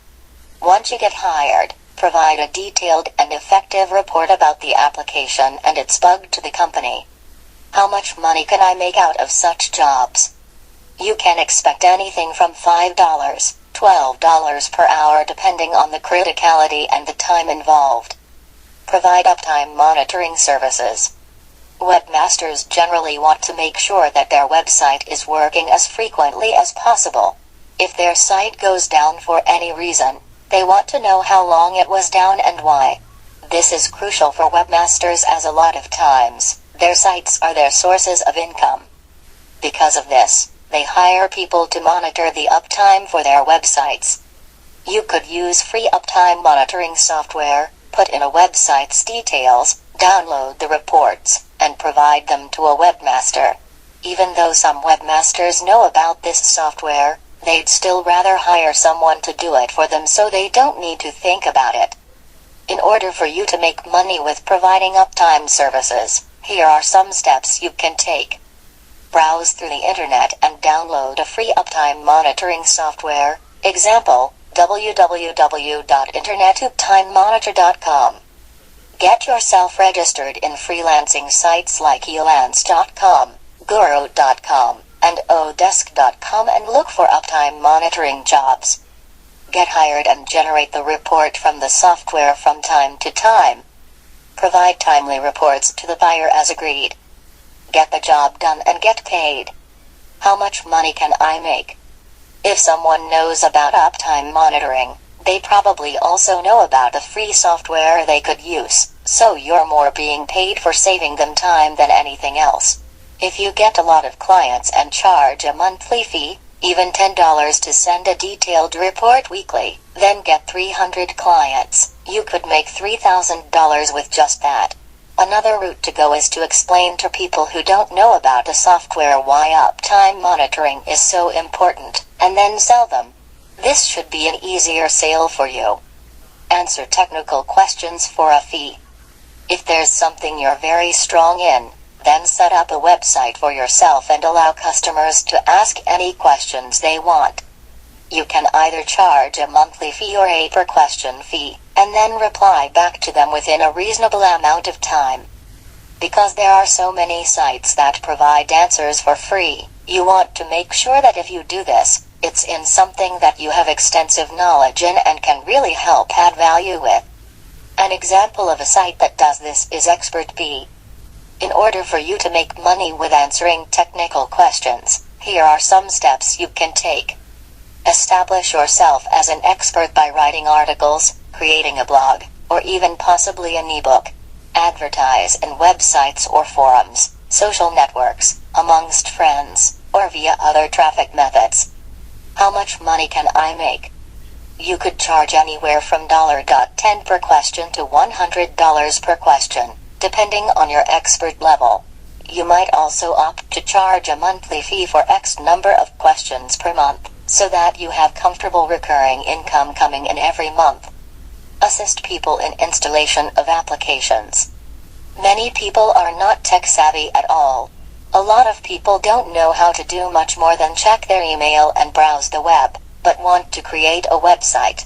Once you get hired, provide a detailed and effective report about the application and its bug to the company. How much money can I make out of such jobs? You can expect anything from $5, $12 per hour depending on the criticality and the time involved. Provide uptime monitoring services. Webmasters generally want to make sure that their website is working as frequently as possible. If their site goes down for any reason, they want to know how long it was down and why. This is crucial for webmasters as a lot of times, their sites are their sources of income. Because of this, they hire people to monitor the uptime for their websites. You could use free uptime monitoring software, put in a website's details, download the reports, and provide them to a webmaster. Even though some webmasters know about this software, they'd still rather hire someone to do it for them so they don't need to think about it. In order for you to make money with providing uptime services, here are some steps you can take. Browse through the internet and download a free uptime monitoring software. Example, www.internetuptimemonitor.com. Get yourself registered in freelancing sites like elance.com, guru.com, and odesk.com and look for uptime monitoring jobs. Get hired and generate the report from the software from time to time. Provide timely reports to the buyer as agreed. Get the job done and get paid. How much money can I make? If someone knows about uptime monitoring, they probably also know about the free software they could use, so you're more being paid for saving them time than anything else. If you get a lot of clients and charge a monthly fee, even $10 to send a detailed report weekly, then get 300 clients, you could make $3,000 with just that. Another route to go is to explain to people who don't know about the software why uptime monitoring is so important, and then sell them. This should be an easier sale for you. Answer technical questions for a fee. If there's something you're very strong in, then set up a website for yourself and allow customers to ask any questions they want. You can either charge a monthly fee or a per question fee, and then reply back to them within a reasonable amount of time. Because there are so many sites that provide answers for free, you want to make sure that if you do this, it's in something that you have extensive knowledge in and can really help add value with. An example of a site that does this is ExpertBee. In order for you to make money with answering technical questions, here are some steps you can take. Establish yourself as an expert by writing articles, creating a blog, or even possibly an ebook. Advertise in websites or forums, social networks, amongst friends, or via other traffic methods. How much money can I make? You could charge anywhere from $10 per question to $100 per question, depending on your expert level. You might also opt to charge a monthly fee for X number of questions per month, so that you have comfortable recurring income coming in every month. Assist people in installation of applications. Many people are not tech savvy at all. A lot of people don't know how to do much more than check their email and browse the web, but want to create a website.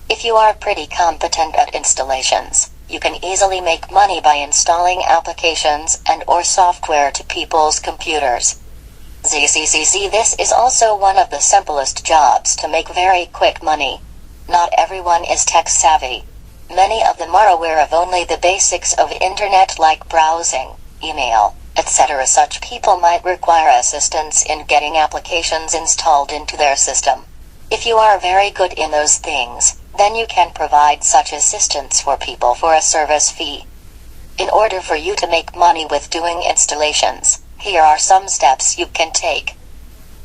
If you are pretty competent at installations, you can easily make money by installing applications and or software to people's computers. This is also one of the simplest jobs to make very quick money. Not everyone is tech savvy. Many of them are aware of only the basics of internet like browsing, email, etc. Such people might require assistance in getting applications installed into their system. If you are very good in those things, then you can provide such assistance for people for a service fee. In order for you to make money with doing installations, here are some steps you can take.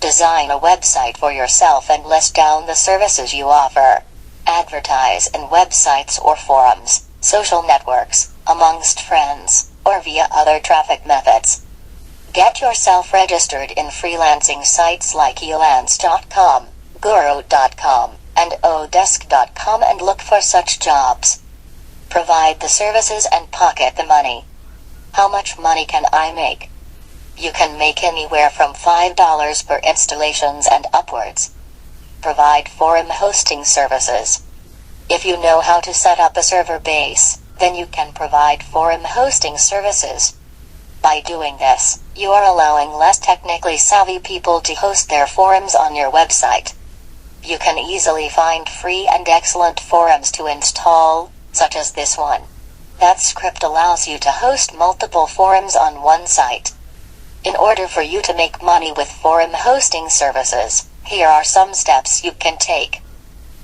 Design a website for yourself and list down the services you offer. Advertise in websites or forums, social networks, amongst friends, or via other traffic methods. Get yourself registered in freelancing sites like elance.com, guru.com, and odesk.com and look for such jobs. Provide the services and pocket the money. How much money can I make? You can make anywhere from $5 per installations and upwards. Provide forum hosting services. If you know how to set up a server base, then you can provide forum hosting services. By doing this, you are allowing less technically savvy people to host their forums on your website. You can easily find free and excellent forums to install, such as this one. That script allows you to host multiple forums on one site. In order for you to make money with forum hosting services, here are some steps you can take.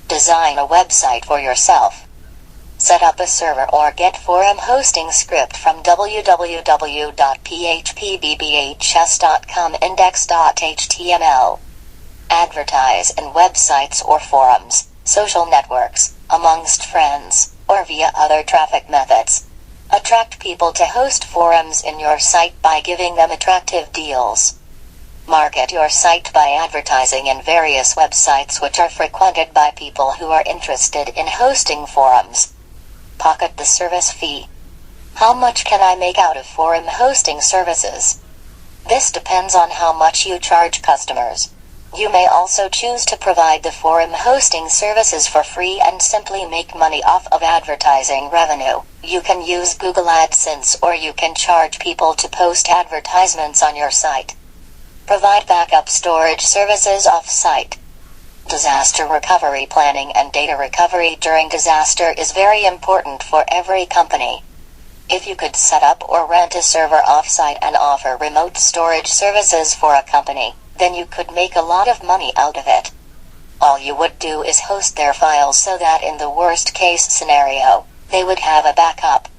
Design a website for yourself. Set up a server or get forum hosting script from www.phpbbhs.com index.html. Advertise in websites or forums, social networks, amongst friends, or via other traffic methods. Attract people to host forums in your site by giving them attractive deals. Market your site by advertising in various websites which are frequented by people who are interested in hosting forums. Pocket the service fee. How much can I make out of forum hosting services? This depends on how much you charge customers. You may also choose to provide the forum hosting services for free and simply make money off of advertising revenue. You can use Google AdSense or you can charge people to post advertisements on your site. Provide backup storage services off-site. Disaster recovery planning and data recovery during disaster is very important for every company. If you could set up or rent a server off-site and offer remote storage services for a company, then you could make a lot of money out of it. All you would do is host their files so that in the worst case scenario, they would have a backup.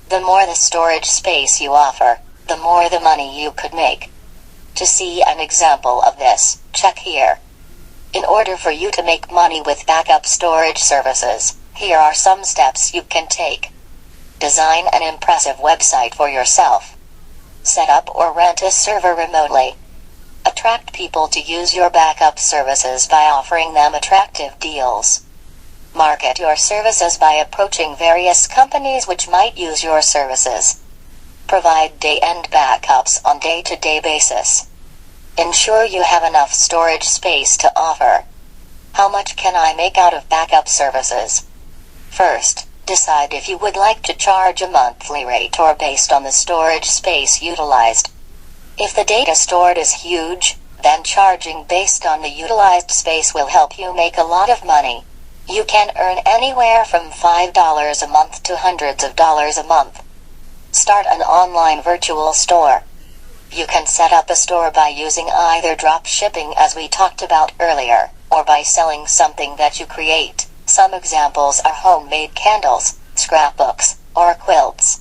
The more the storage space you offer, the more the money you could make. To see an example of this, check here. In order for you to make money with backup storage services, here are some steps you can take. Design an impressive website for yourself. Set up or rent a server remotely. Attract people to use your backup services by offering them attractive deals. Market your services by approaching various companies which might use your services. Provide day-end backups on day-to-day basis. Ensure you have enough storage space to offer. How much can I make out of backup services? First, decide if you would like to charge a monthly rate or based on the storage space utilized. If the data stored is huge, then charging based on the utilized space will help you make a lot of money. You can earn anywhere from $5 a month to hundreds of dollars a month. Start an online virtual store. You can set up a store by using either drop shipping as we talked about earlier, or by selling something that you create. Some examples are homemade candles, scrapbooks, or quilts.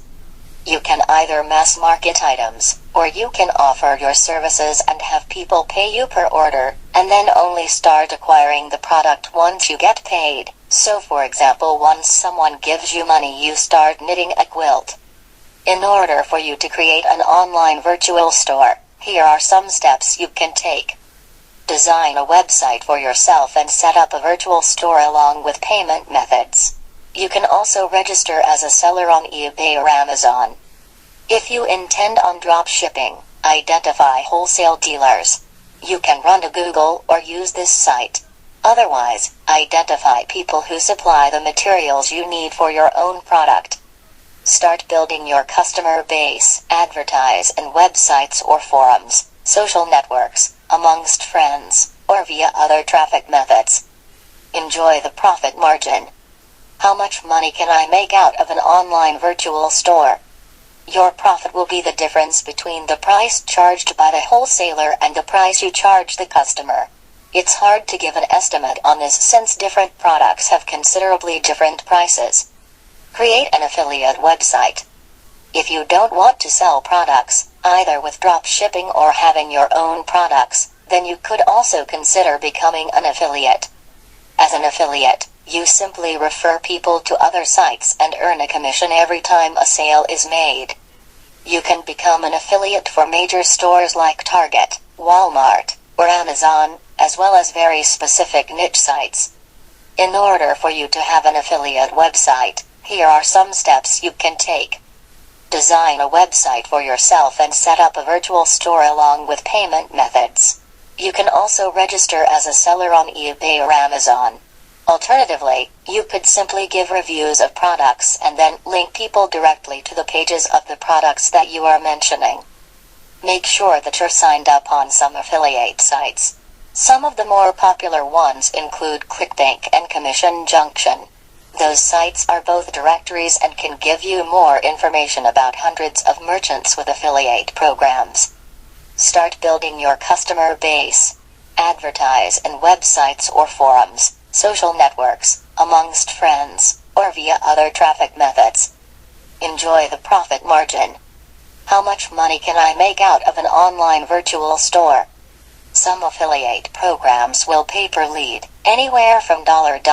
You can either mass market items, or you can offer your services and have people pay you per order, and then only start acquiring the product once you get paid. So for example, once someone gives you money, you start knitting a quilt. In order for you to create an online virtual store, here are some steps you can take. Design a website for yourself and set up a virtual store along with payment methods. You can also register as a seller on eBay or Amazon. If you intend on drop shipping, identify wholesale dealers. You can run a Google or use this site. Otherwise, identify people who supply the materials you need for your own product. Start building your customer base. Advertise in websites or forums, social networks, amongst friends, or via other traffic methods. Enjoy the profit margin. How much money can I make out of an online virtual store? Your profit will be the difference between the price charged by the wholesaler and the price you charge the customer. It's hard to give an estimate on this since different products have considerably different prices. Create an affiliate website. If you don't want to sell products, either with drop shipping or having your own products, then you could also consider becoming an affiliate. As an affiliate, you simply refer people to other sites and earn a commission every time a sale is made. You can become an affiliate for major stores like Target, Walmart, or Amazon, as well as very specific niche sites. In order for you to have an affiliate website, here are some steps you can take. Design a website for yourself and set up a virtual store along with payment methods. You can also register as a seller on eBay or Amazon. Alternatively, you could simply give reviews of products and then link people directly to the pages of the products that you are mentioning. Make sure that you're signed up on some affiliate sites. Some of the more popular ones include ClickBank and Commission Junction. Those sites are both directories and can give you more information about hundreds of merchants with affiliate programs. Start building your customer base. Advertise in websites or forums, social networks, amongst friends, or via other traffic methods. Enjoy the profit margin. How much money can I make out of an online virtual store? Some affiliate programs will pay per lead, anywhere from $20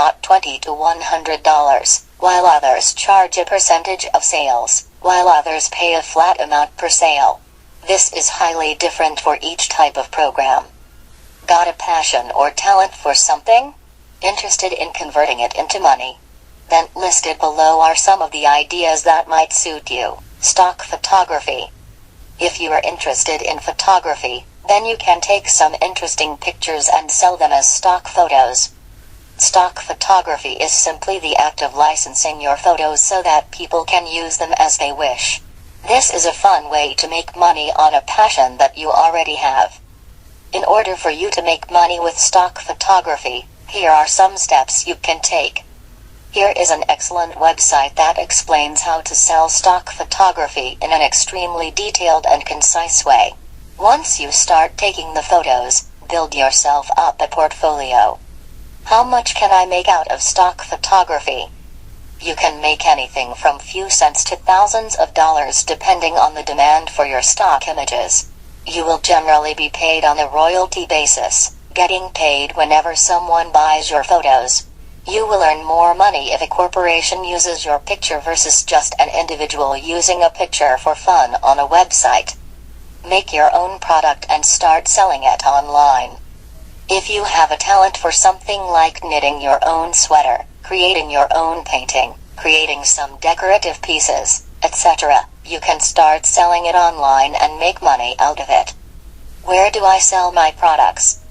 to $100, while others charge a percentage of sales, while others pay a flat amount per sale. This is highly different for each type of program. Got a passion or talent for something? Interested in converting it into money? Then listed below are some of the ideas that might suit you. Stock photography. If you are interested in photography, then you can take some interesting pictures and sell them as stock photos. Stock photography is simply the act of licensing your photos so that people can use them as they wish. This is a fun way to make money on a passion that you already have. In order for you to make money with stock photography, here are some steps you can take. Here is an excellent website that explains how to sell stock photography in an extremely detailed and concise way. Once you start taking the photos, build yourself up a portfolio. How much can I make out of stock photography? You can make anything from few cents to thousands of dollars depending on the demand for your stock images. You will generally be paid on a royalty basis, getting paid whenever someone buys your photos. You will earn more money if a corporation uses your picture versus just an individual using a picture for fun on a website. Make your own product and start selling it online. If you have a talent for something like knitting your own sweater, creating your own painting, creating some decorative pieces, etc., you can start selling it online and make money out of it. Where do I sell my products?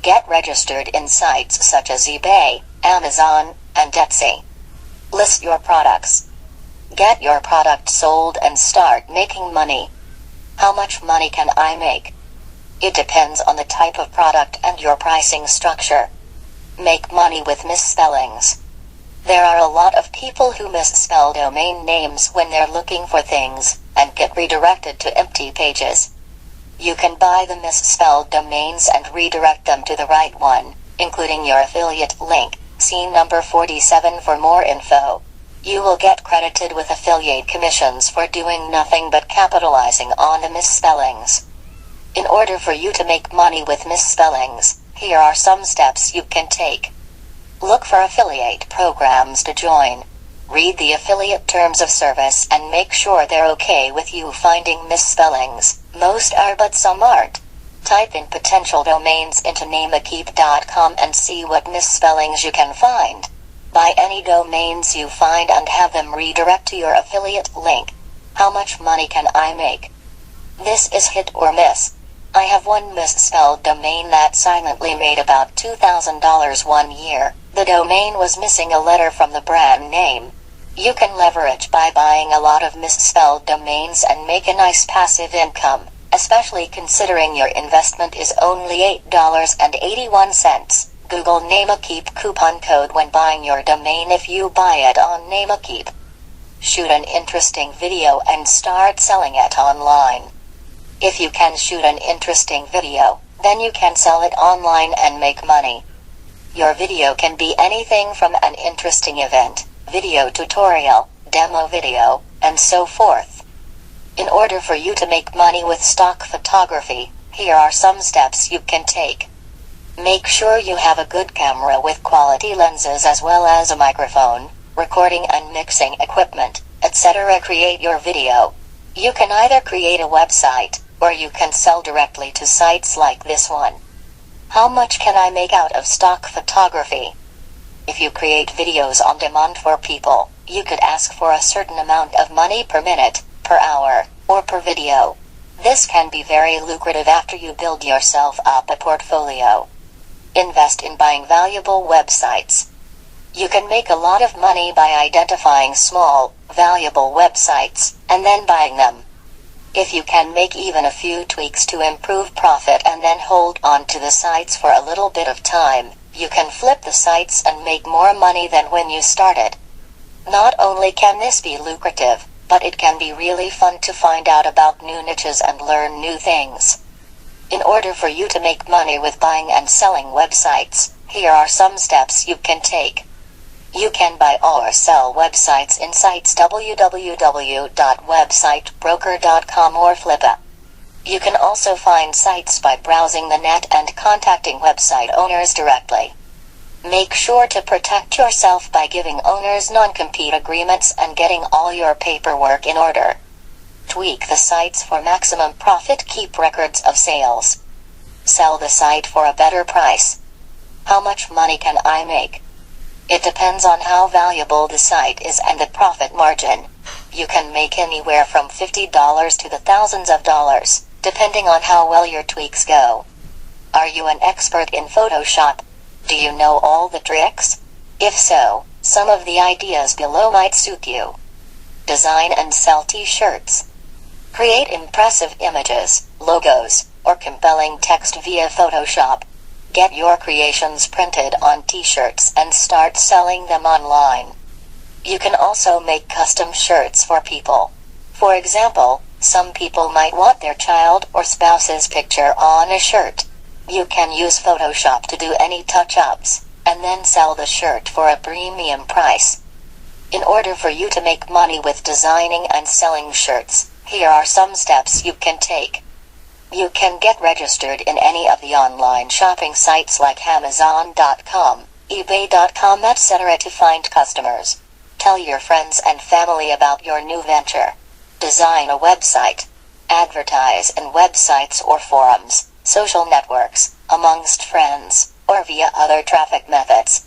Get registered in sites such as eBay, Amazon, and Etsy. List your products. Get your product sold and start making money. How much money can I make? It depends on the type of product and your pricing structure. Make money with misspellings. There are a lot of people who misspell domain names when they're looking for things, and get redirected to empty pages. You can buy the misspelled domains and redirect them to the right one, including your affiliate link. See number 47 for more info. You will get credited with affiliate commissions for doing nothing but capitalizing on the misspellings. In order for you to make money with misspellings, here are some steps you can take. Look for affiliate programs to join. Read the affiliate terms of service and make sure they're okay with you finding misspellings. Most are, but some aren't. Type in potential domains into nameakeep.com and see what misspellings you can find. Buy any domains you find and have them redirect to your affiliate link. How much money can I make? This is hit or miss. I have one misspelled domain that silently made about $2,000 one year. The domain was missing a letter from the brand name. You can leverage by buying a lot of misspelled domains and make a nice passive income, especially considering your investment is only $8.81. Google NameAkeep coupon code when buying your domain if you buy it on NameAkeep. Shoot an interesting video and start selling it online. If you can shoot an interesting video, then you can sell it online and make money. Your video can be anything from an interesting event, video tutorial, demo video, and so forth. In order for you to make money with stock photography, here are some steps you can take. Make sure you have a good camera with quality lenses as well as a microphone, recording and mixing equipment, etc. Create your video. You can either create a website, or you can sell directly to sites like this one. How much can I make out of stock photography? If you create videos on demand for people, you could ask for a certain amount of money per minute, per hour, or per video. This can be very lucrative after you build yourself up a portfolio. Invest in buying valuable websites. You can make a lot of money by identifying small, valuable websites, and then buying them. If you can make even a few tweaks to improve profit and then hold on to the sites for a little bit of time, you can flip the sites and make more money than when you started. Not only can this be lucrative, but it can be really fun to find out about new niches and learn new things. In order for you to make money with buying and selling websites, here are some steps you can take. You can buy or sell websites in sites www.websitebroker.com or Flippa. You can also find sites by browsing the net and contacting website owners directly. Make sure to protect yourself by giving owners non-compete agreements and getting all your paperwork in order. Tweak the sites for maximum profit. Keep records of sales. Sell the site for a better price. How much money can I make? It depends on how valuable the site is and the profit margin. You can make anywhere from $50 to the thousands of dollars, depending on how well your tweaks go. Are you an expert in Photoshop? Do you know all the tricks? If so, some of the ideas below might suit you. Design and sell t-shirts. Create impressive images, logos, or compelling text via Photoshop. Get your creations printed on t-shirts and start selling them online. You can also make custom shirts for people. For example, some people might want their child or spouse's picture on a shirt. You can use Photoshop to do any touch-ups, and then sell the shirt for a premium price. In order for you to make money with designing and selling shirts, here are some steps you can take. You can get registered in any of the online shopping sites like Amazon.com, eBay.com, etc. to find customers. Tell your friends and family about your new venture. Design a website. Advertise in websites or forums, social networks, amongst friends, or via other traffic methods.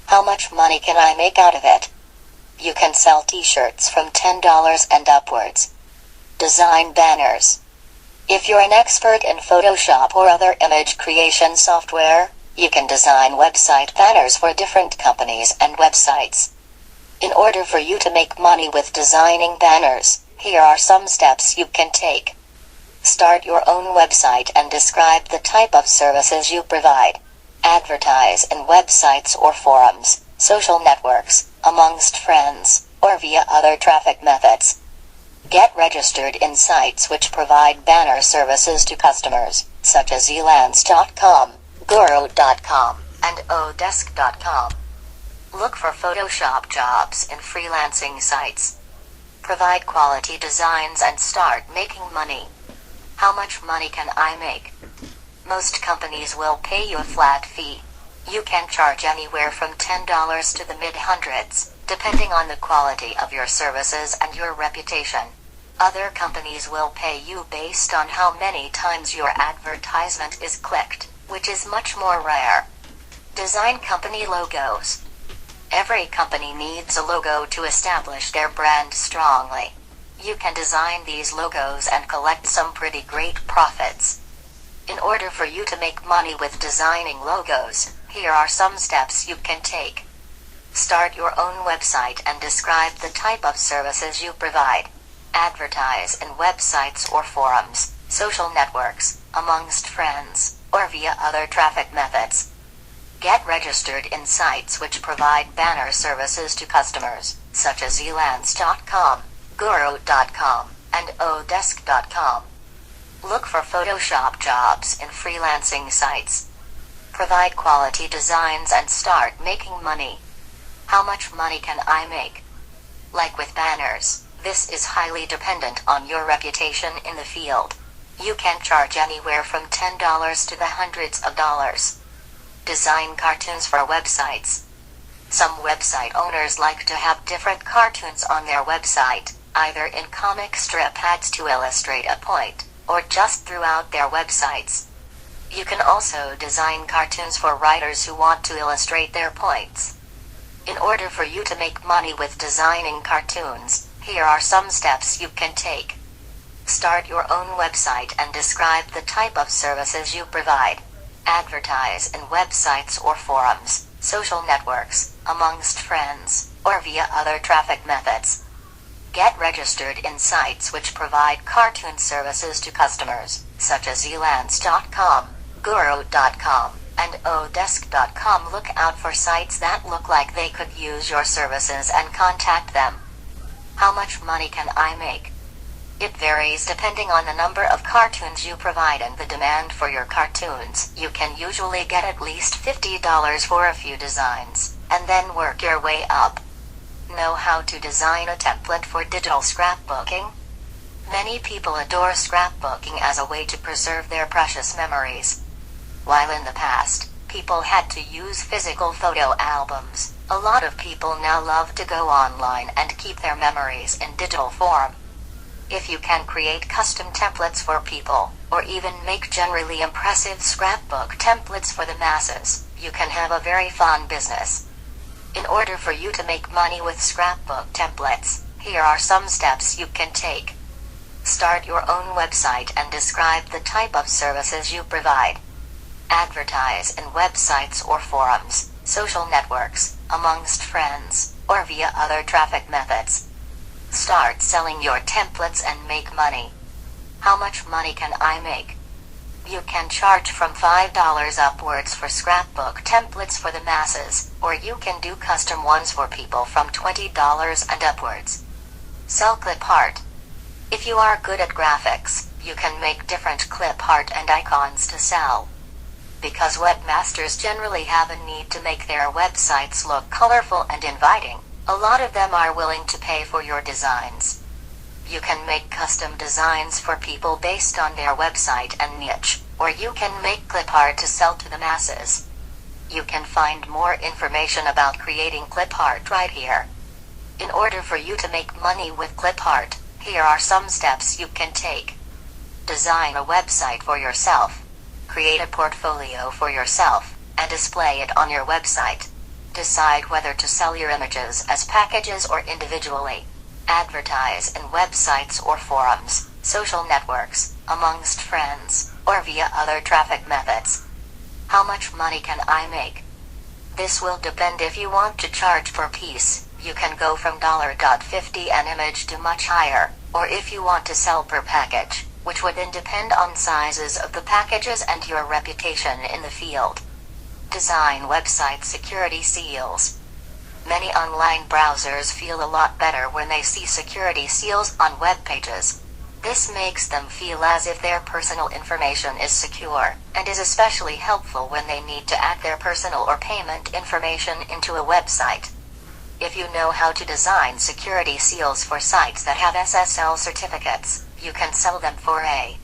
How much money can I make out of it? You can sell t-shirts from $10 and upwards. Design banners. If you're an expert in Photoshop or other image creation software, you can design website banners for different companies and websites. In order for you to make money with designing banners, here are some steps you can take. Start your own website and describe the type of services you provide. Advertise in websites or forums, social networks, amongst friends, or via other traffic methods. Get registered in sites which provide banner services to customers, such as elance.com, guru.com, and odesk.com. Look for Photoshop jobs in freelancing sites. Provide quality designs and start making money. How much money can I make? Most companies will pay you a flat fee. You can charge anywhere from $10 to the mid-hundreds, depending on the quality of your services and your reputation. Other companies will pay you based on how many times your advertisement is clicked, which is much more rare. Design company logos. Every company needs a logo to establish their brand strongly. You can design these logos and collect some pretty great profits. In order for you to make money with designing logos, here are some steps you can take. Start your own website and describe the type of services you provide. Advertise in websites or forums, social networks, amongst friends, or via other traffic methods. Get registered in sites which provide banner services to customers, such as elance.com, guru.com, and odesk.com. Look for Photoshop jobs in freelancing sites. Provide quality designs and start making money. How much money can I make? Like with banners, this is highly dependent on your reputation in the field. You can charge anywhere from $10 to the hundreds of dollars. Design cartoons for websites. Some website owners like to have different cartoons on their website, either in comic strip ads to illustrate a point, or just throughout their websites. You can also design cartoons for writers who want to illustrate their points. In order for you to make money with designing cartoons, here are some steps you can take. Start your own website and describe the type of services you provide. Advertise in websites or forums, social networks, amongst friends, or via other traffic methods. Get registered in sites which provide cartoon services to customers, such as elance.com, guru.com, and odesk.com. Look out for sites that look like they could use your services and contact them. How much money can I make? It varies depending on the number of cartoons you provide and the demand for your cartoons. You can usually get at least $50 for a few designs. and then work your way up. Know how to design a template for digital scrapbooking? Many people adore scrapbooking as a way to preserve their precious memories. While in the past, people had to use physical photo albums, a lot of people now love to go online and keep their memories in digital form. If you can create custom templates for people, or even make generally impressive scrapbook templates for the masses, you can have a very fun business. In order for you to make money with scrapbook templates, here are some steps you can take. Start your own website and describe the type of services you provide. Advertise in websites or forums, social networks, amongst friends, or via other traffic methods. Start selling your templates and make money. How much money can I make? You can charge from $5 upwards for scrapbook templates for the masses, or you can do custom ones for people from $20 and upwards. Sell clip art. If you are good at graphics, you can make different clip art and icons to sell. Because webmasters generally have a need to make their websites look colorful and inviting, a lot of them are willing to pay for your designs. You can make custom designs for people based on their website and niche, or you can make clip art to sell to the masses. You can find more information about creating clip art right here. In order for you to make money with clip art, here are some steps you can take. Design a website for yourself. Create a portfolio for yourself, and display it on your website. Decide whether to sell your images as packages or individually. Advertise in websites or forums, social networks, amongst friends, or via other traffic methods. How much money can I make? This will depend. If you want to charge per piece, you can go from $50 an image to much higher, or if you want to sell per package, which would then depend on sizes of the packages and your reputation in the field. Design website security seals. Many online browsers feel a lot better when they see security seals on web pages. This makes them feel as if their personal information is secure, and is especially helpful when they need to add their personal or payment information into a website. If you know how to design security seals for sites that have SSL certificates, you can sell them for a